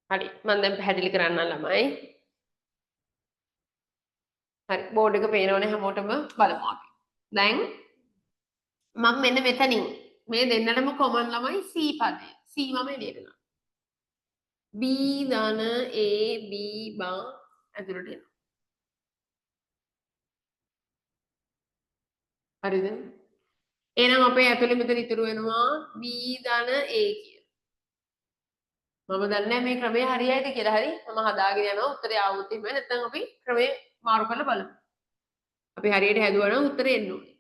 හරි මම දැන් පැහැදිලි කරන්නම් ළමයි. හරි බෝඩ් එක පේනවනේ හැමෝටම බලමු අපි. දැන් මම මෙන්න මෙතනින් මේ දෙන්නටම කොමන් ළමයි C පදය. C මම එළියට ගන්නවා. B ධන A B බා ඇතුළට එනවා. හරිද? එහෙනම් අපේ ඇතුළේ මෙතන ඉතුරු වෙනවා B ධන A කියලා. මම දන්නේ නැහැ මේ ක්‍රමය හරියයිද කියලා. හරි මම හදාගෙන යනවා උත්තරය ආවොත් එහෙම නැත්නම් අපි ක්‍රමය මාරු කරලා බලමු. අපි හරියට හැදුවා නම් උත්තරේ එන්න ඕනේ.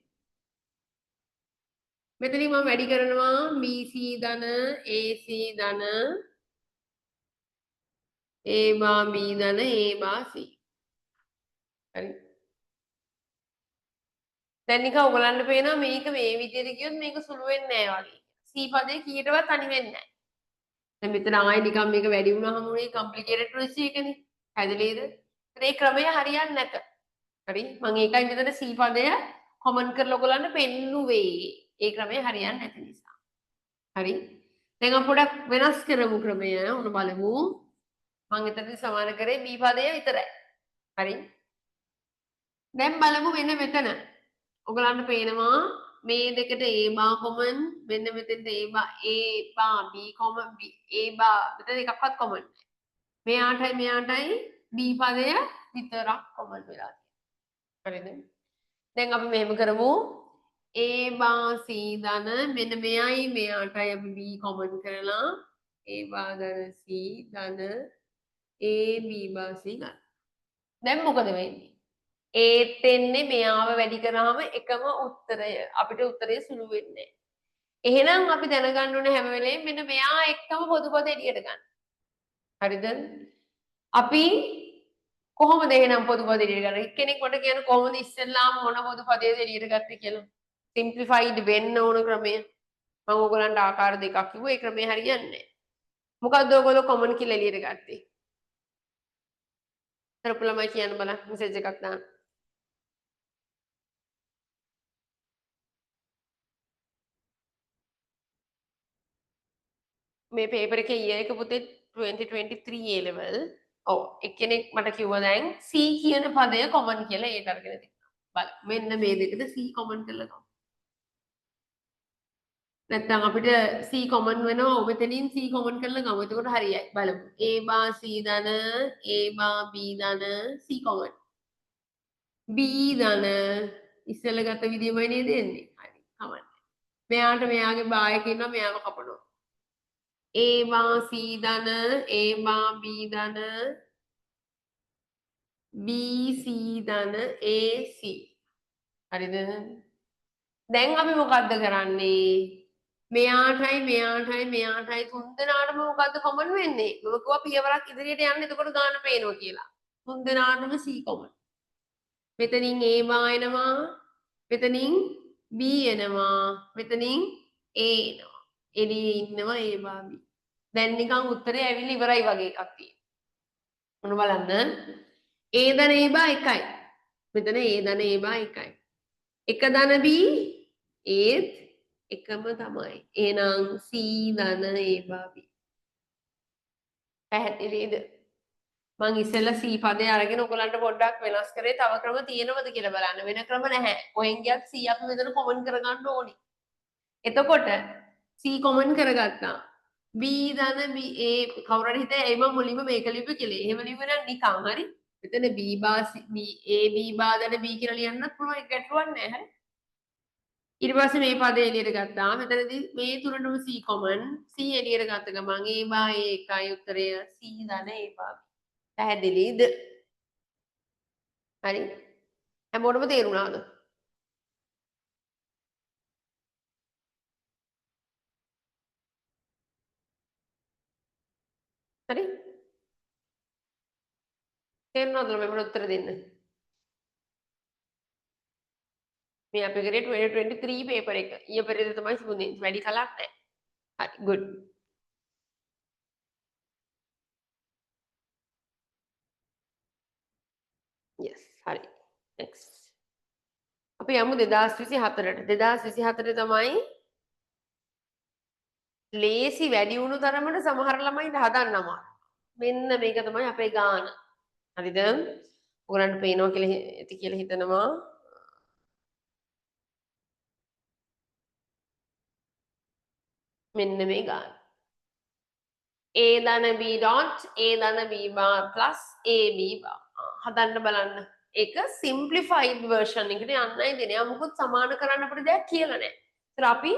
මෙතනින් මම වැඩි කරනවා BC ධන AC ධන A බා B ධන A බා C. හරි. දැන් නිකන් ඔයගලන්ට පේනවා මේක මේ විදිහට කියොත් මේක සුළු වෙන්නේ නැහැ වගේ. C පදේ කීයටවත් අනි වෙන්නේ නැහැ. දැන් මෙතන ආයෙ නිකන් මේක වැඩි වුණාම උනේ කම්ප්ලිකේටඩ් වෙච්ච එකනේ. හැදෙලේද? ඒ ක්‍රමය හරියන්නේ නැත. හරි මම ඒකයි මෙතන C පදය කොමන් කරලා ඔයගලන්ට පෙන්නුවේ. ඒ ක්‍රමය හරියන්නේ නැති නිසා. හරි. දැන් අපි පොඩක් වෙනස් කරමු ක්‍රමය. උන බලමු. මම එතනදී සමාන කරේ B පදය විතරයි. හරි. දැන් බලමු මෙන්න මෙතන. ඔයගලන්ට පේනවා මේ දෙකට A බා කොමන් මෙන්න මෙතෙන්ට A බා B කොමන් A බා මෙතන එකක්වත් කොමන් නැහැ. මෙයාටයි B පදය විතරක් කොමන් වෙලා තියෙනවා. හරිද? දැන් අපි මෙහෙම කරමු. A බා C ධන මෙන්න මෙයයි මෙයාටයි අපි B කොමන් කරලා A බා ධන C ධන A B බා C ගන්න. දැන් මොකද වෙන්නේ? ඒත් එන්නේ මෙයාව වැඩි කරාම එකම උත්තරය. අපිට උත්තරය සුළු වෙන්නේ නැහැ. එහෙනම් අපි දැනගන්න ඕනේ හැම වෙලේම මෙන්න මෙයා එක්කම පොදු පද එළියට ගන්න. හරිද? අපි කොහොමද එහෙනම් පොදු පද එළියට ගන්නේ? කෙනෙක් මට කියන්න කොහොමද ඉස්සෙල්ලාම මොන පොදු පදයේද එළියට ගත්තේ කියලා. සිම්ප්ලිෆයිඩ් වෙන්න ඕන ක්‍රමය. මම ඔයගලන්ට ආකාර දෙකක් කිව්වා. ඒ ක්‍රමය හරියන්නේ නැහැ. මොකද්ද ඔයගොල්ලෝ කොමන් කියලා එළියට ගත්තේ? කරපු ළමයි කියන්න බලන්න මෙසේජ් එකක් දාන්න. මේ පේපර් එකේ ඊයර් එක පුතේ 2023 A level. ඔව් එක්කෙනෙක් මට කිව්වා දැන් C කියන පදය කොමන් කියලා ඒකට අරගෙන තිබුණා. බලන්න මෙන්න මේ දෙකට C කොමන් කරලා ගමු. නැත්නම් අපිට C කොමන් වෙනවා මෙතනින් C කොමන් කරලා ගමු. එතකොට හරියයි. බලමු. A බා C ධන A බා B ධන C කොමන්. B ධන ඉස්සෙල්ලා ගත්ත විදියමයි නේද එන්නේ. හරි. කමන්න. මෙයාට මෙයාගේ බා එක ඉන්නවා මෙයාව කපනවා. A බා C ධන A බා B ධන B C ධන A C. හරිද? දැන් අපි මොකද්ද කරන්නේ? මෙයාටයි තුන් දෙනාටම මොකද්ද කොමන් වෙන්නේ? මම කිව්වා පියවරක් ඉදිරියට යන්න එතකොට ගාන පේනවා කියලා. තුන් දෙනාටම C කොමන්. මෙතනින් A බා එනවා. මෙතනින් B එනවා. මෙතනින් A එනවා. එළියේ ඉන්නවා A බා B. දැන් නිකන් උත්තරේ ඇවිල්ලා ඉවරයි වගේ එකක් තියෙනවා. මොන බලන්න. A ධන A බා 1යි. මෙතන A ධන A බා 1යි. 1 ධන B ඒත් එකම තමයි. එහෙනම් C ධන A බා B. පැහැදිලිද? මං ඉස්සෙල්ලා C පදේ අරගෙන ඔයගලන්ට පොඩ්ඩක් වෙනස් කරේ තව ක්‍රම තියෙනවද කියලා බලන්න. වෙන ක්‍රම නැහැ. කොහෙන් ගියත් C අපි මෙතන කොමන් කරගන්න ඕනේ. එතකොට C කොමන් කරගත්තා. B ධන B A කවුරු හරි හිතේ ඒ මම මුලින්ම මේක ලිව්වේ කියලා. එහෙම ලිව්වේ නම් නිකන් හරි. මෙතන B බා B A B බා ධන B කියලා ලියන්නත් පුළුවන් ඒක ගැටලුවක් නෑ හරි. ඊට පස්සේ මේ පදේ එළියට ගත්තා. මෙතනදී මේ තුනටම C common. C එළියට ගත්ත ගමන් A බා A එකයි උත්තරය C ධන A බා. පැහැදිලිද? හරි. හැමෝටම තේරුණාද? හරි? තේරුණාද මම උත්තර දෙන්න? මේ අපි කරේ 2023 පේපර් එක. ඊයේ පෙරේද තමයි තිබුණේ. වැඩි කලක් නැහැ. හරි good. yes හරි. next. අපි යමු 2024ට. 2024 තමයි ලේසි වැඩි වුණු තරමට සමහර ළමයින්ට හදන්න අමාරු. මෙන්න මේක තමයි අපේ ගාන. හරිද? ඔයගලන්ට පේනවා කියලා ඇති කියලා හිතනවා. මෙන්න මේ ගාන. A ධන B dot A ධන B bar plus AB bar. හදන්න බලන්න. ඒක simplified version එකට යන්නයි දෙන්නේ. මොකද සමාන කරන්න අපිට දෙයක් කියලා නැහැ. ඒතර අපි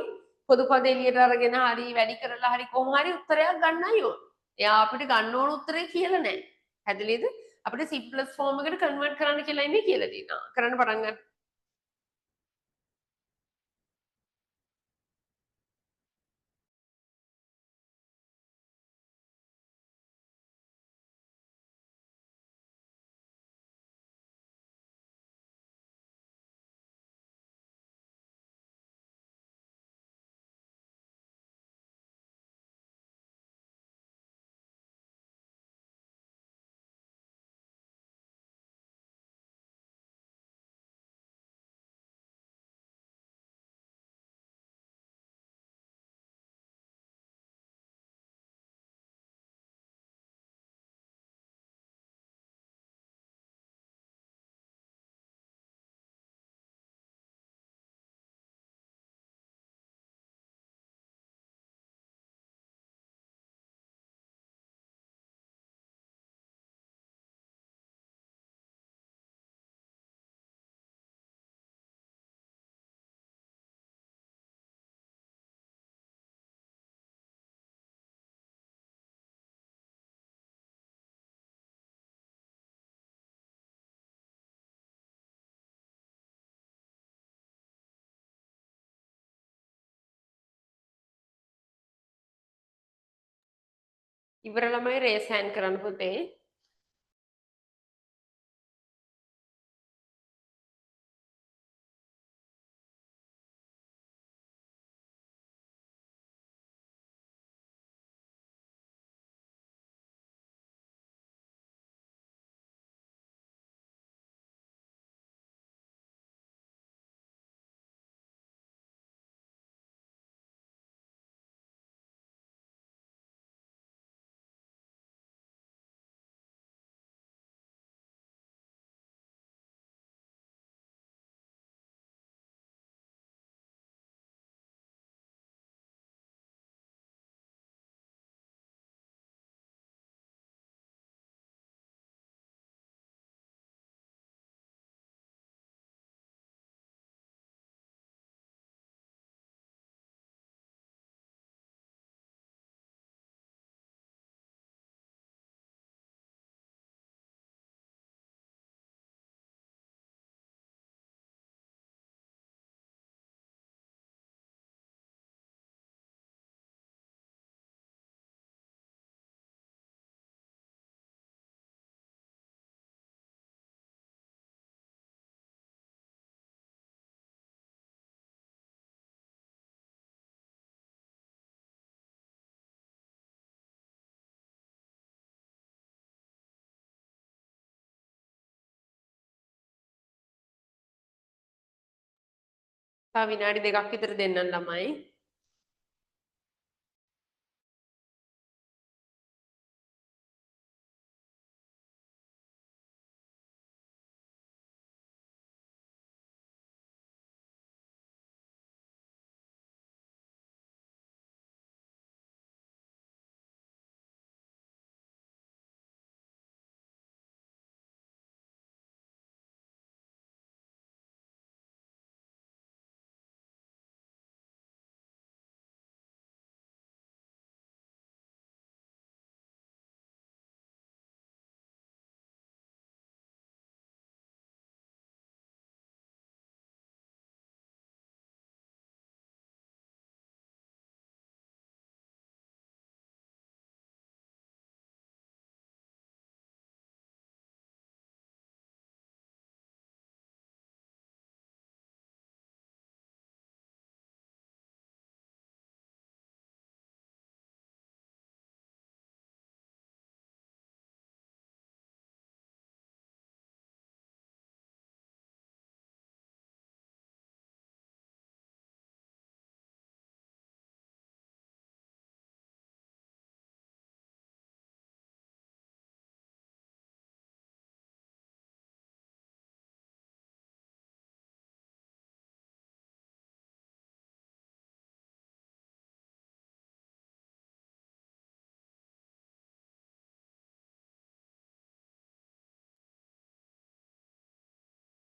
පොදු පද එළියට අරගෙන හරි වැඩි කරලා හරි කොහොම හරි උත්තරයක් ගන්නයි ඕන. එයා අපිට ගන්න ඕන උත්තරේ කියලා නැහැ. හැදෙලිද? අපිට simplest form එකට convert කරන්න කියලා ඉන්නේ කියලා දෙනවා. කරන්න පටන් ගන්න. ඉවර ළමයි raise hand කරන්න පුතේ. තව විනාඩි 2ක් විතර දෙන්නම් ළමයි.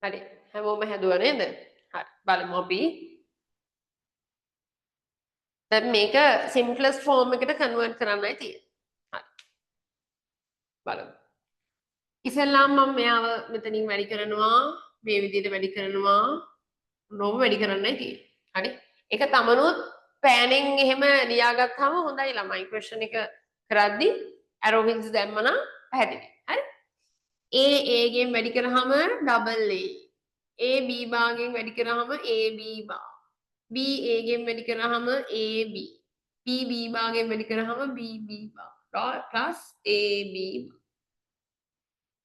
හරි. හැමෝම හැදුවා නේද? හරි. බලමු අපි. දැන් මේක simplest form එකට convert කරන්නයි තියෙන්නේ. හරි. බලමු. ඉස්සෙල්ලාම මම මෙයාව මෙතනින් වැඩි කරනවා. මේ විදිහට වැඩි කරනවා. නෝම වැඩි කරන්නයි තියෙන්නේ. හරි. ඒක තමනුත් පෑනෙන් එහෙම ලියාගත්තාම හොඳයි ළමයි. question එක කරද්දි arrow wheels දැම්මනම් පැහැදිලි. හරි. A ගෙන් වැඩි කරාම double A B භාගයෙන් වැඩි කරාම AB භාග B A ගෙන් වැඩි කරාම AB B B භාගයෙන් වැඩි කරාම BB භාග plus AB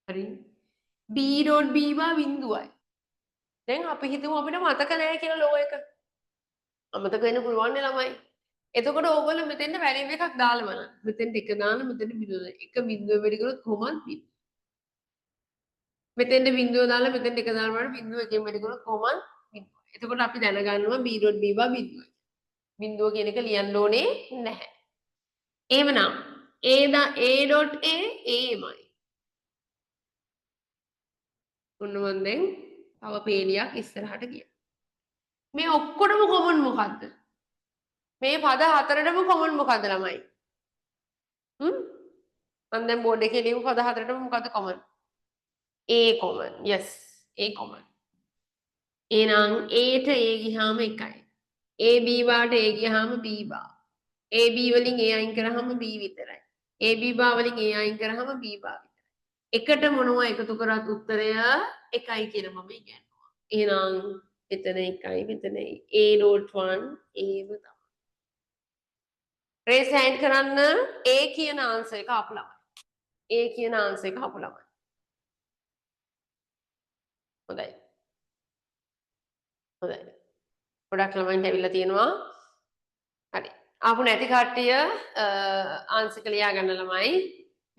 හරි B dot B භාග බිඳුවයි දැන් අපි හිතමු අපිට මතක නැහැ කියලා ලෝ එක අමතක වෙන්න පුළුවන් නේ ළමයි එතකොට ඕගොල්ලෝ මෙතෙන්ට වැලියු එකක් දාලා බලන්න මෙතෙන්ට එක දාන්න මෙතෙන්ට බිඳුව එක බිඳුව වැඩි කරොත් කොහොමද මෙතෙන්ට බිඳුව දාලා මෙතෙන්ට එක දාලා බලන්න බිඳුව එකෙන් වැඩි කරොත් කොහොමද බිඳුව. එතකොට අපි දැනගන්නවා b.b බිඳුවයි. බිඳුව කියන එක ලියන්න ඕනේ නැහැ. එහෙමනම් a.a එමයි. ඔන්න මම දැන් තව පේලියක් ඉස්සරහට ගියා. මේ ඔක්කොටම කොමන් මොකද්ද? මේ පද හතරටම කොමන් මොකද්ද ළමයි? මම දැන් බෝඩ් එකේ ලියපු පද හතරටම මොකද්ද common? a common. yes a common. එහෙනම් a ට a ගියාම එකයි. AB වාට A ගියාම B බා. AB වලින් A අයින් කරාම B විතරයි. AB බා වලින් A අයින් කරාම B බා විතරයි. එකට මොනවා එකතු කරත් උත්තරය එකයි කියලා මම ඉගෙනුවා. එහෙනම් මෙතන එකයි මෙතන A.1 ඒව තමයි. රේස් හෑන්ඩ් කරන්න A කියන ආන්සර් එක ආපු ළමයි. A කියන ආන්සර් එක ආපු ළමයි. හොඳයි. හොඳයි. ගොඩක් ළමයින්ට ඇවිල්ලා තියෙනවා. හරි. ආපු නැති කට්ටිය ආන්සර් එක ලියා ගන්න ළමයි.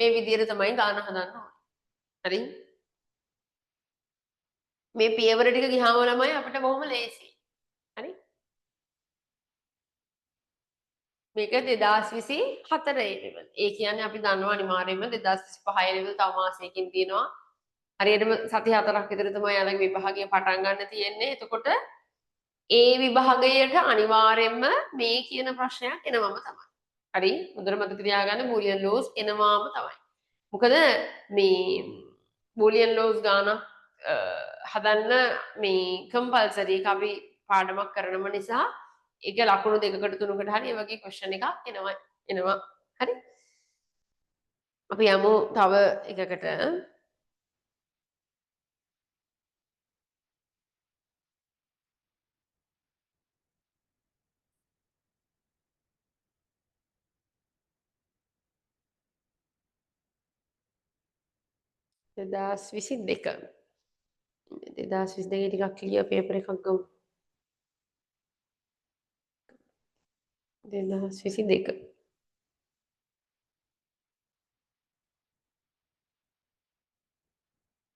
මේ විදිහට තමයි ගාන හදන්න ඕනේ. හරි. මේ පියවර ටික ගියාම ළමයි අපිට බොහොම ලේසියි. හරි. මේක 2024 ලෙවල්. ඒ කියන්නේ අපි දන්නවා අනිවාර්යයෙන්ම 2025 ලෙවල් තව මාසයකින් තියෙනවා. හරියටම සති 4ක් විතර තමයි යාළගේ විභාගය පටන් ගන්න තියෙන්නේ. එතකොට ඒ විභාගයට අනිවාර්යයෙන්ම මේ කියන ප්‍රශ්නයක් එනවම තමයි. හරි. හොඳට මතක තියාගන්න බූලියන් ලෝස් එනවාම තමයි. මොකද මේ බූලියන් ලෝස් ගාන හදන්න මේ කම්පල්සරි එක අපි පාඩමක් කරනම නිසා ඒක ලකුණු දෙකකට තුනකට හරි ඒ වගේ ක්වෙස්චන් එකක් එනවා හරි අපි යමු තව එකකට දෙදස් විසි දෙක දෙදස් විසි දෙක ටිකක් ලිය පේපර එකක් ගමු දෙදස් විසි දෙක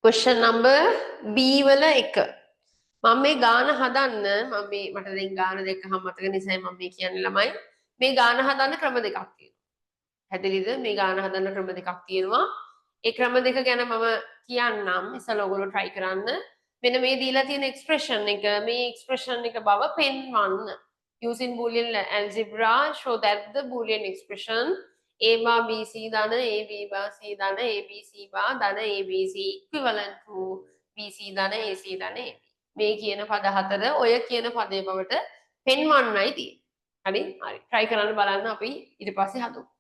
question number B වල එක මම මේ ගාන හදන්න මම මේ මට දැන් ගාන දෙකම මතක නිසා මම මේ කියන්නේ ළමයි මේ ගාන හදන්න ක්‍රම දෙකක් තියෙනවා හැදෙලිද මේ ගාන හදන්න ක්‍රම දෙකක් තියෙනවා ඒ ක්‍රම දෙක ගැන මම කියන්නම් ඉස්සෙල්ලා ඔයගොල්ලෝ try කරන්න මෙන්න මේ දීලා තියෙන expression එක මේ expression එක බව පෙන්වන්න using boolean algebra show that the boolean expression a bar bc ධන ab bar c ධන abc bar ධන abc equivalent to bc ධන ac ධන ab මේ කියන පද හතර ඔය කියන පදේ බවට පෙන්වන්නයි තියෙන්නේ හරි හරි try කරන්න බලන්න අපි ඊට පස්සේ හදමු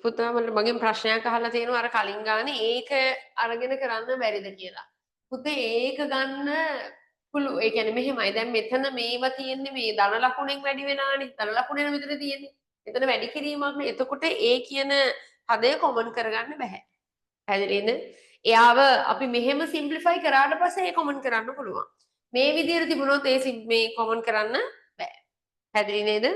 පුතා මට මගෙන් ප්‍රශ්නයක් අහලා තියෙනවා අර කලින් ගානේ ඒක අරගෙන කරන්න බැරිද කියලා. පුතේ ඒක ගන්න පුළු ඒ කියන්නේ මෙහෙමයි. දැන් මෙතන මේවා තියෙන්නේ මේ ධන ලකුණෙන් වැඩි වෙනානේ. ධන ලකුණෙන් විතර තියෙන්නේ. මෙතන වැඩි කිරීමක් නේ. එතකොට ඒ කියන පදය කොමන් කරගන්න බෑ. පැහැදිලිද? එයාව අපි මෙහෙම සිම්ප්ලිෆයි කරාට පස්සේ ඒ කොමන් කරන්න පුළුවන්. මේ විදිහට තිබුණොත් ඒ මේ කොමන් කරන්න බෑ. පැහැදිලි නේද?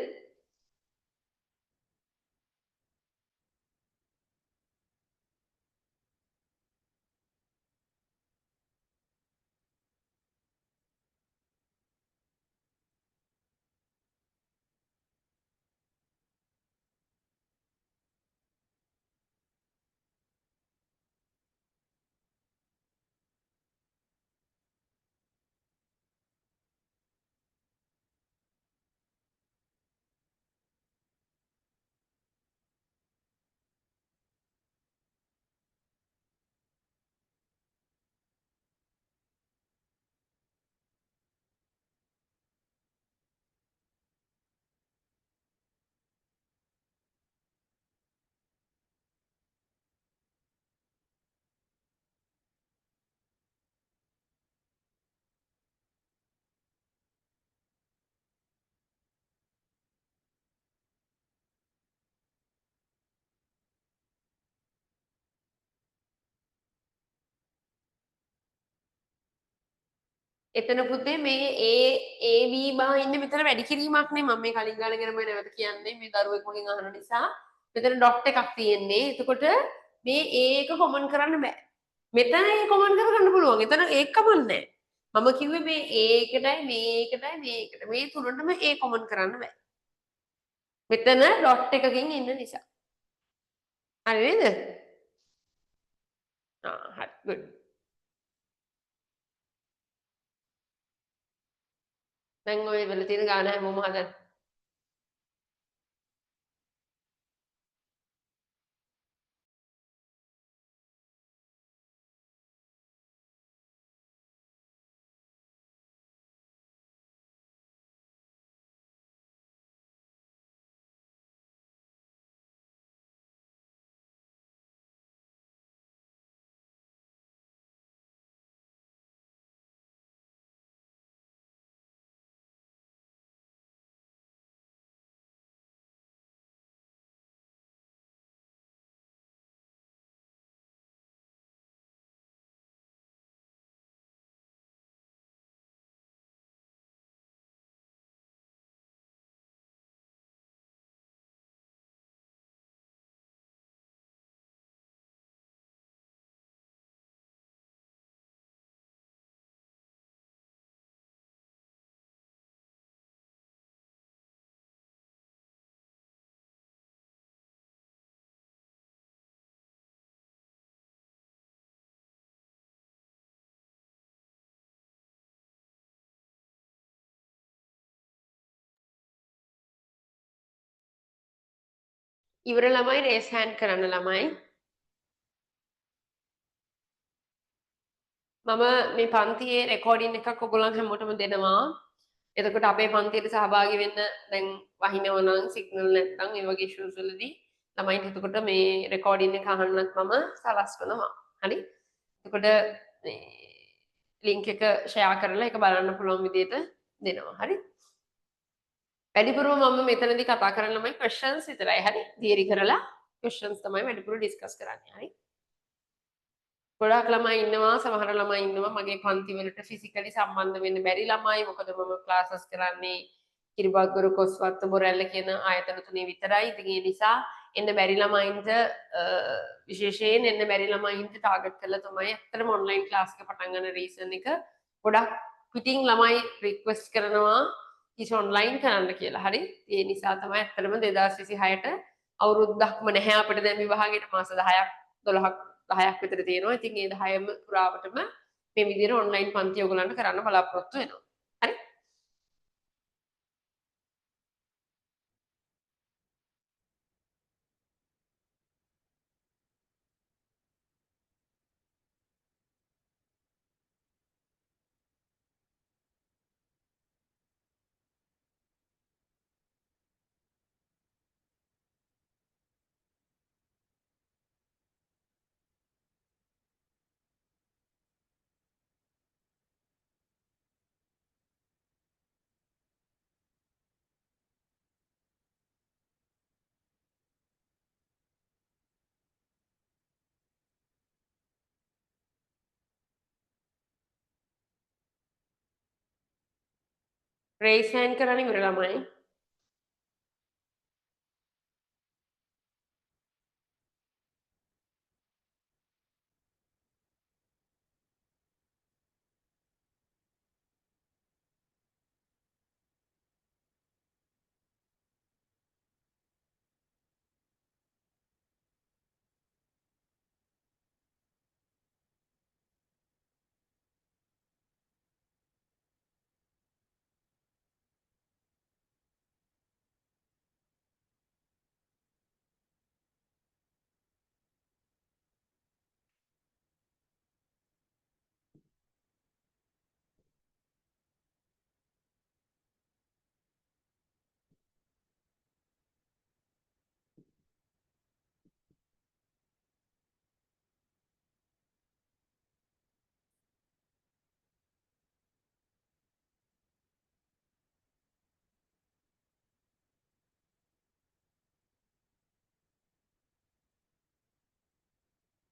එතන පුතේ මේ ඒ වී බා ඉන්න මෙතන වැඩි කිරීමක් නේ මම මේ කලින් ගාන ගැන මම නැවත කියන්නේ මේ දරුවෙක් මගෙන් අහන නිසා මෙතන ඩොට් එකක් තියෙන්නේ එතකොට මේ ඒක කොමන් කරන්න බෑ මෙතන ඒ කොමන් කරගන්න පුළුවන් එතන ඒක කමන්නේ මම කිව්වේ මේ ඒකටයි මේකට මේ තුනටම ඒ කොමන් කරන්න බෑ මෙතන ඩොට් එකකින් ඉන්න නිසා හරි නේද හරි good දැන් ඔය වෙල තියෙන ගාන හැමෝම හදන්න ඉවර ළමයි රේස් හෑන්ඩ් කරන්න ළමයි මම මේ පන්තියේ රෙකෝඩින් එකක් ඔයගොල්ලන් හැමෝටම දෙනවා. එතකොට අපේ පන්තියට සහභාගී වෙන්න දැන් වහිනව නම් සිග්නල් නැත්නම් ඒ වගේ ඉෂුස් වලදී ළමයින්ට එතකොට මේ රෙකෝඩින් එක අහන්නත් මම සලස්වනවා. හරි? එතකොට මේ ලින්ක් එක ෂෙයා කරලා ඒක බලන්න පුළුවන් විදිහට දෙනවා. හරි? වැඩිපුරම මම මෙතනදී කතා කරන ළමයි questions විතරයි. හරි? තියරි කරලා questions තමයි වැඩිපුර ඩිස්කස් කරන්නේ. හරි? ගොඩක් ළමයි ඉන්නවා සමහර ළමයි ඉන්නවා මගේ පන්ති වලට ෆිසිකලි සම්බන්ධ වෙන්න බැරි ළමයි මොකද මම ක්ලාසස් කරන්නේ කිරිබත්ගොර කොස්වත්ත බොරැල්ල කියන ආයතන තුනේ විතරයි ඉතින් ඒ නිසා එන්න බැරි ළමයින්ට විශේෂයෙන් එන්න බැරි ළමයින්ට ටාගට් කරලා තමයි ඇත්තටම ඔන්ලයින් ක්ලාස් එක පටන් ගන්න රීසන් එක ගොඩක් පිටින් ළමයි රික්වෙස්ට් කරනවා කිසි ඔන්ලයින් කරන්න කියලා හරි ඒ නිසා තමයි ඇත්තටම 2026ට අවුරුද්දක්ම නැහැ අපිට දැන් විභාගයට මාස 10ක් 12ක් 10ක් විතර තියෙනවා. ඉතින් ඒ 10ම පුරාවටම මේ විදිහට ඔන්ලයින් පන්ති ඔයගලන්ට කරන්න බලාපොරොත්තු වෙනවා. හරි? රේස් හෑන්ඩ් කරන්න ඉවර ළමයි.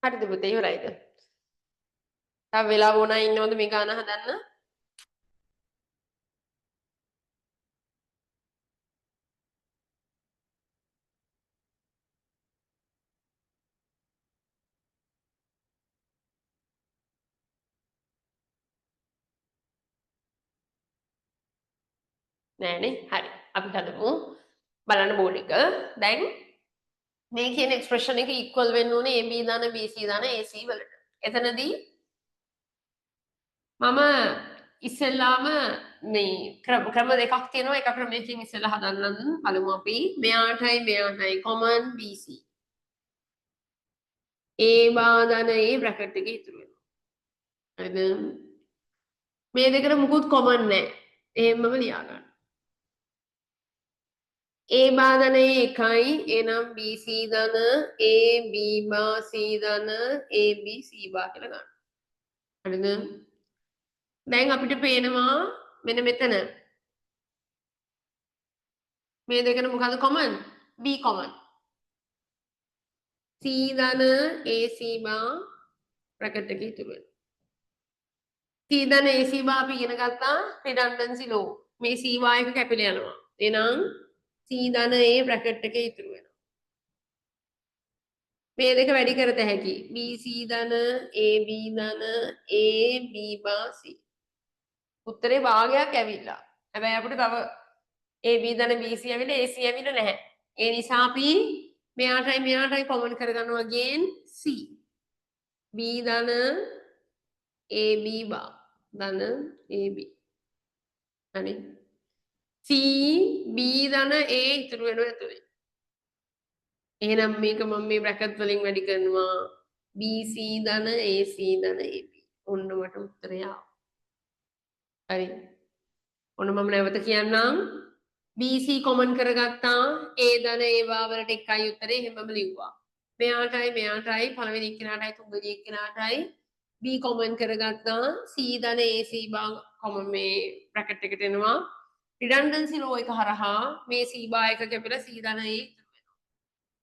හරිද පුතේ ඉවරයිද? තව වෙලාව ඕනා ඉන්නවද මේ ගාන හදන්න? නෑනේ. හරි. අපි හදමු. බලන්න බෝඩ් එක. දැන් මේ කියන එක්ස්ප්‍රෙෂන් එක ඉක්වල් වෙන්න ඕනේ AB දාන BC දාන AC වලට. එතනදී මම ඉස්සෙල්ලාම මේ ක්‍රම දෙකක් තියෙනවා. එක ක්‍රමයකින් ඉස්සෙල්ලා හදන්නම්. බලමු අපි. මෙයාටයි common BC. A දාන A බ්‍රැකට් එකේ ඉතුරු වෙනවා. හරිද? මේ දෙකට මුකුත් common නැහැ. එහෙමම ලියා ගන්න. A ධන එකයි එනම් BC ධන AB බා C ධන AB C බා කියලා ගන්න. හරිද? දැන් අපිට පේනවා මෙන්න මෙතන මේ දෙකට මොකද common? B common. C ධන AC බා බ්‍රැකට් එකේ ඉතුරු වෙනවා. C ධන AC බා අපි ඉගෙන ගත්තා redundancy law. මේ C එක කැපිලා යනවා. එහෙනම් C ධන A බ්‍රැකට් එකේ ඉතුරු වෙනවා. මේ දෙක වැඩි කරත හැකි. BC ධන AB ධන AB බා C. උත්තරේ භාගයක් ඇවිල්ලා. හැබැයි අපිට තව AB ධන BC ඇවිල්ලා AC ඇවිල්ලා නැහැ. ඒ නිසා අපි මෙයාටයි කොමන් කරගන්නවා again C. B ධන AB බා ධන AB. හරි. C B ධන A ඉතුරු වෙනවා ඇතුලේ. එහෙනම් මේක මම මේ බ්‍රැකට් වලින් වැඩි කරනවා BC ධන AC ධන AB. ඔන්න මට උත්තරය ආවා. හරි. ඔන්න මම නැවත කියන්නම්. BC කොමන් කරගත්තා A ධන A වලට එකයි උත්තරේ එහෙමම ලිව්වා. මෙයාටයි පළවෙනි එක්කෙනාටයි තුන්වෙනි එක්කෙනාටයි B කොමන් කරගත්තා C ධන AC කොමන් මේ බ්‍රැකට් එකට එනවා. redundancy law එක හරහා මේ C බා එක කැපිලා C ධන A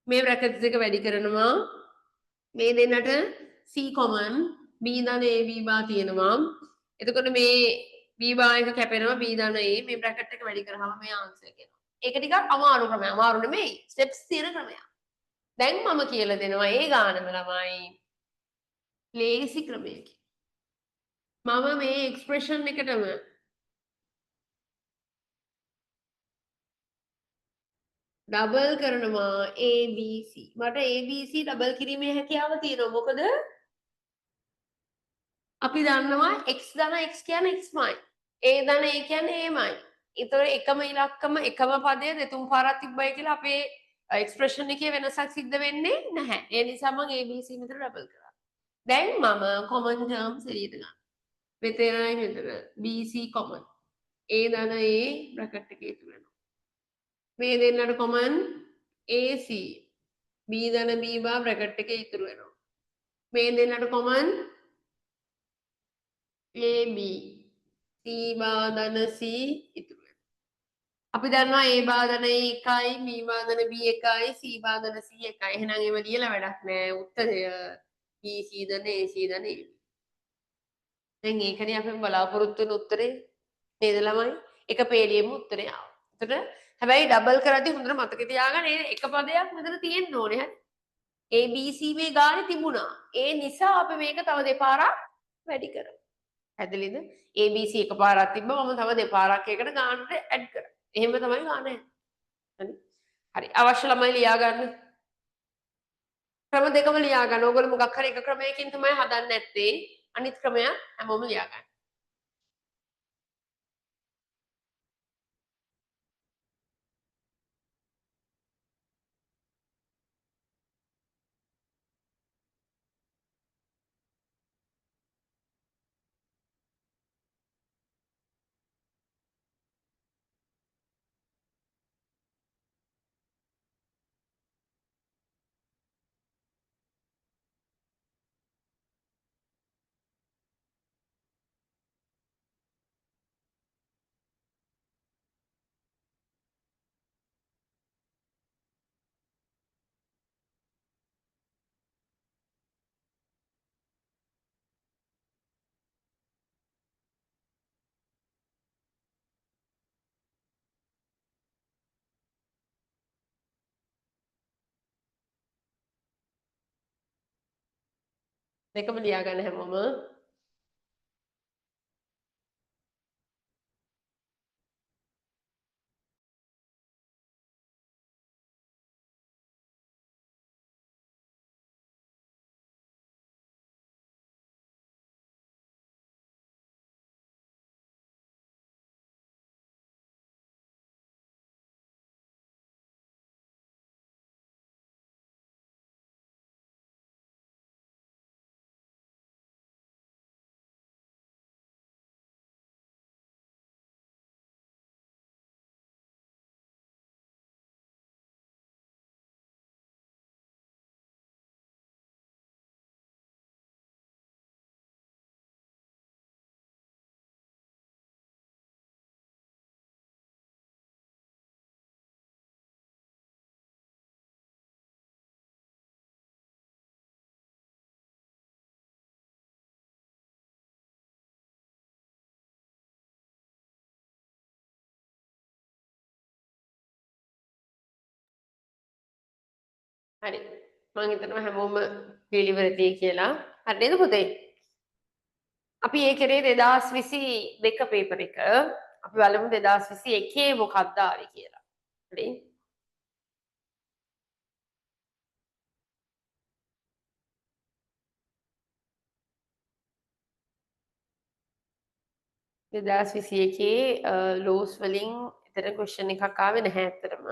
මේ බ්‍රැකට්ස් එක වැඩි කරනවා. මේ දෙන්නට C කොමන් B ධන AB බා තියෙනවා. එතකොට මේ B බා එක කැපෙනවා B ධන A මේ බ්‍රැකට් එක වැඩි කරාම මේ ආන්සර් එක එනවා. ඒක ටිකක් අමාරු ක්‍රමයක්. අමාරු නෙමෙයි. ස්ටෙප්ස් තියෙන ක්‍රමයක්. දැන් මම කියලා දෙනවා ඒ ගානම ළමයි ලේසි ක්‍රමයකින්. මම මේ එක්ස්ප්‍රෙෂන් එකටම ඩබල් කරනවා ABC. මට ABC ඩබල් කිරීමේ හැකියාව තියෙනවා. මොකද අපි දන්නවා x ධන x කියන්නේ xමයි. A ධන A කියන්නේ Aමයි. ඒතර එකම ඉලක්කම එකම පදය දෙතුන් පාරක් තිබ්බයි කියලා අපේ එක්ස්ප්‍රෙෂන් එකේ වෙනසක් සිද්ධ වෙන්නේ නැහැ. ඒ නිසා මම ABC මෙතන ඩබල් කරා. දැන් මම common terms එළියට ගන්නවා. මෙතනයි මෙතන BC common. A ධන A බ්‍රැකට් එකේ ඉතුරු වෙනවා. මේ දෙන්නට common AC. B ධන B බා බ්‍රැකට් එකේ ඉතුරු වෙනවා. මේ දෙන්නට common AB. C බා ධන C ඉතුරු වෙනවා. අපි දන්නවා A බා ධන A එකයි B බා ධන B එකයි C බා ධන C එකයි. එහෙනම් ඒව ලියලා වැඩක් නෑ. උත්තරය BC ධන AC ධන AB. දැන් ඒකනේ අපි බලාපොරොත්තු වෙන උත්තරේ නේද ළමයි? එක පේලියෙම උත්තරේ ආවා. එතකොට හැබැයි ඩබල් කරද්දී හොඳට මතක තියාගන්න එක පදයක් මෙතන තියෙන්න ඕනේ. හරි? ABC මේ ගානේ තිබුණා. ඒ නිසා අපි මේක තව දෙපාරක් වැඩි කරමු. පැහැදිලිද? ABC එකපාරක් තිබ්බා මම තව දෙපාරක් ඒකට ගානට ඇඩ් කරා. එහෙම තමයි ගාන යන්නේ. හරි. අවශ්‍ය ළමයි ලියා ගන්න. ක්‍රම දෙකම ලියා ගන්න. ඕගොල්ලෝ මොකක් හරි එක ක්‍රමයකින් තමයි හදන්නේ නැත්තේ. අනිත් ක්‍රමය හැමෝම ලියා ගන්න. දෙකම ලියා ගන්න හැමෝම. හරි. මං හිතනවා හැමෝම පිළිවෙලදී කියලා. හරි නේද පුතේ? අපි ඒ කරේ 2022 පේපර් එක. අපි බලමු 2021 මොකක්ද ආවේ කියලා. හරි. 2021 ලෝස් වලින් එතන ක්වෙස්චන් එකක් ආවේ නැහැ ඇත්තටම.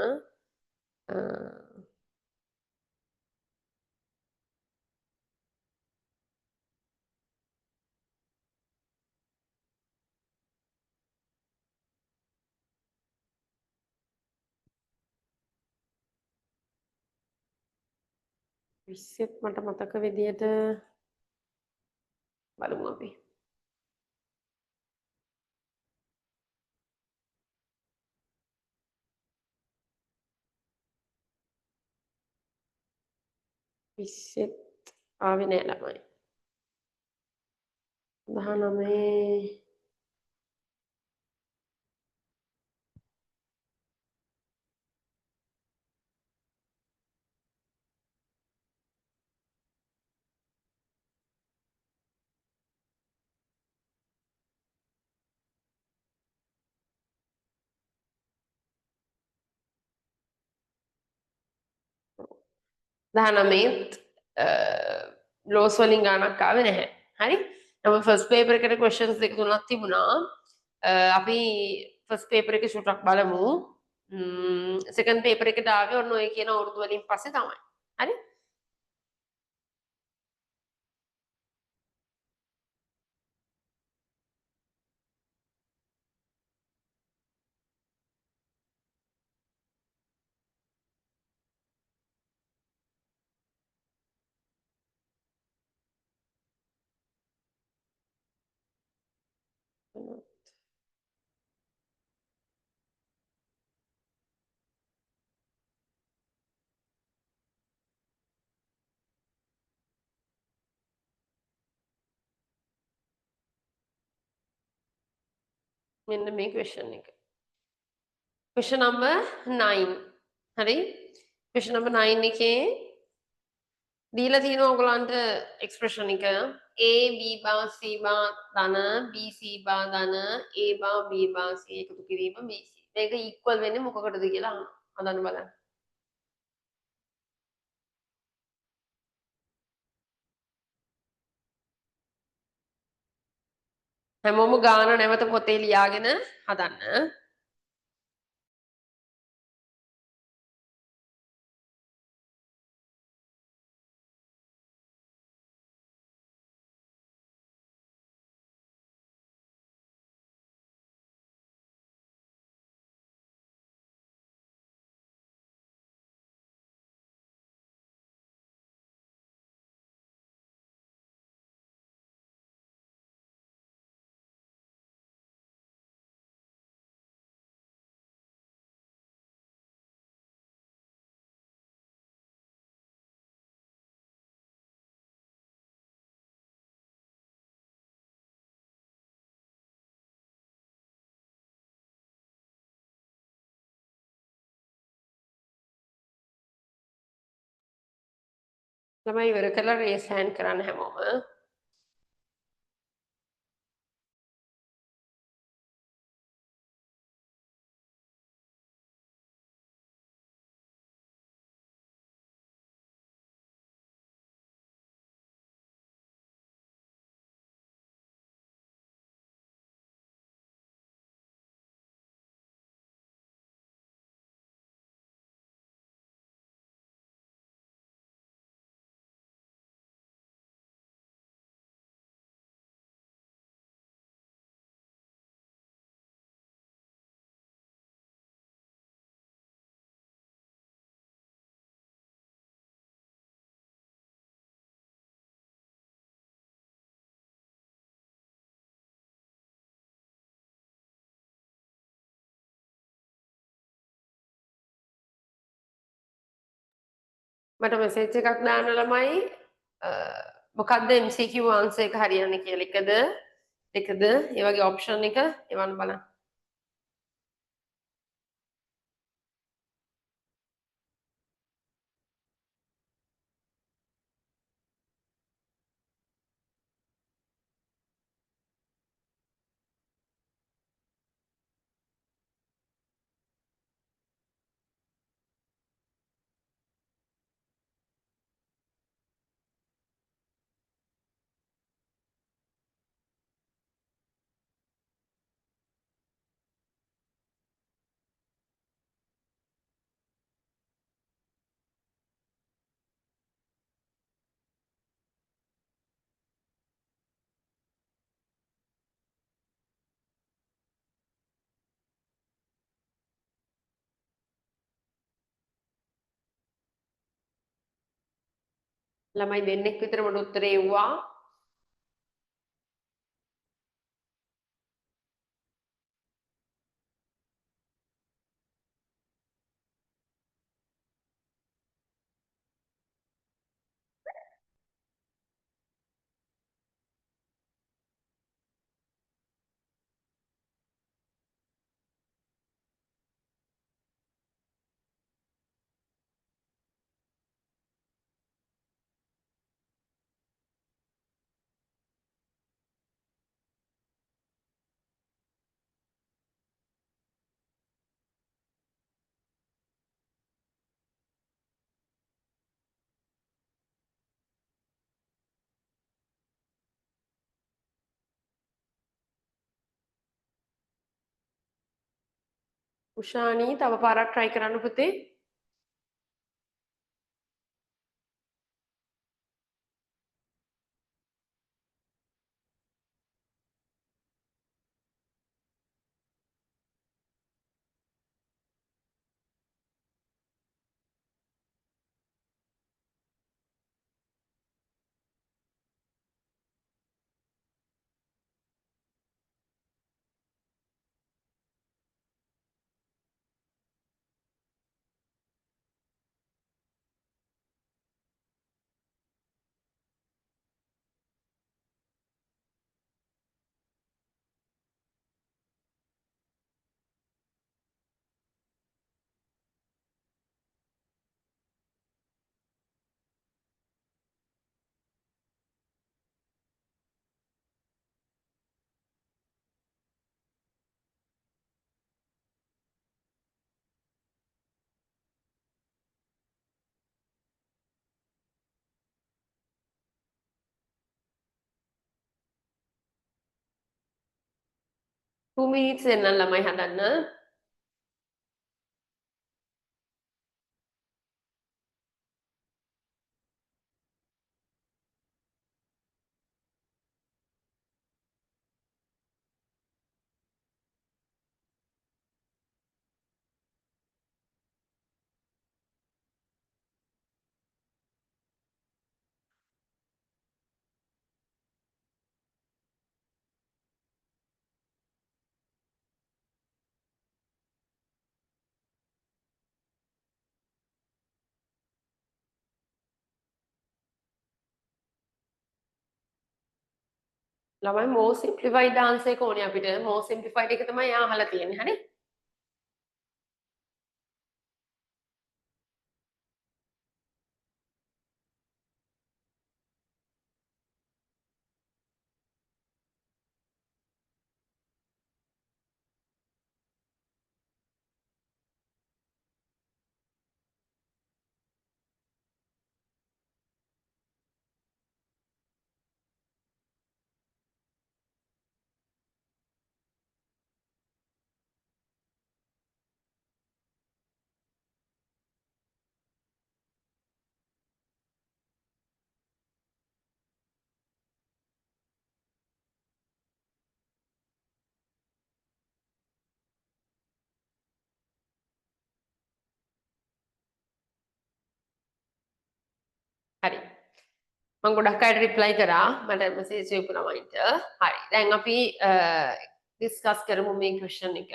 20ත් මට මතක විදියට බලමු අපි. 20ත් ආවේ නෑ ළමයි. 19 19ත් ලෝස් වලින් ගානක් ආවේ නැහැ. හරි? නමුත් ෆස්ට් පේපර් එකට ක්වෙස්චන්ස් දෙක තුනක් තිබුණා. අපි ෆස්ට් පේපර් එකේ ෂුටක් බලමු. සෙකන්ඩ් පේපර් එකට ආවේ ඔන්න ඔය කියන අවුරුදු වලින් පස්සේ තමයි. හරි? මෙන්න මේ ක්වෙස්චන් එක. Question number 9. හරි? ක්වෙස්චන් නම්බර් 9 එකේ දීලා තියෙනවා ඔයගලන්ට එක්ස්ප්‍රෙෂන් එක A B බා C බා ධන B C බා ධන A බා B බා C එකතු කිරීම BC. මේක ඉක්වල් වෙන්නේ මොකකටද කියලා හදන්න බලන්න. හැමෝම ගාන නැවත පොතේ ලියාගෙන හදන්න. ළමයි ඉවර කරලා රේස් හෑන්ඩ් කරන්න හැමෝම. මට මෙසේජ් එකක් දාන්න ළමයි මොකක්ද MCQ ආන්සර් එක හරියන්නේ කියලා. එකද දෙකද ඒ වගේ ඔප්ෂන් එක එවන්න බලන්න. ළමයි දෙන්නෙක් විතර මට උත්තරේ එව්වා. උෂානී තව පාරක් try කරන්න පුතේ. Two minutes දෙන්නම් ළමයි හදන්න. ළමයි more simplified answer එක ඕනේ අපිට. more simplified එක තමයි එයා අහලා තියෙන්නේ. හරි? හරි. මම ගොඩක් අයට රිප්ලයි කරා මට මෙසේජ් එකක් ළමයින්ට. හරි. දැන් අපි ඩිස්කස් කරමු මේ ක්වෙස්චන් එක.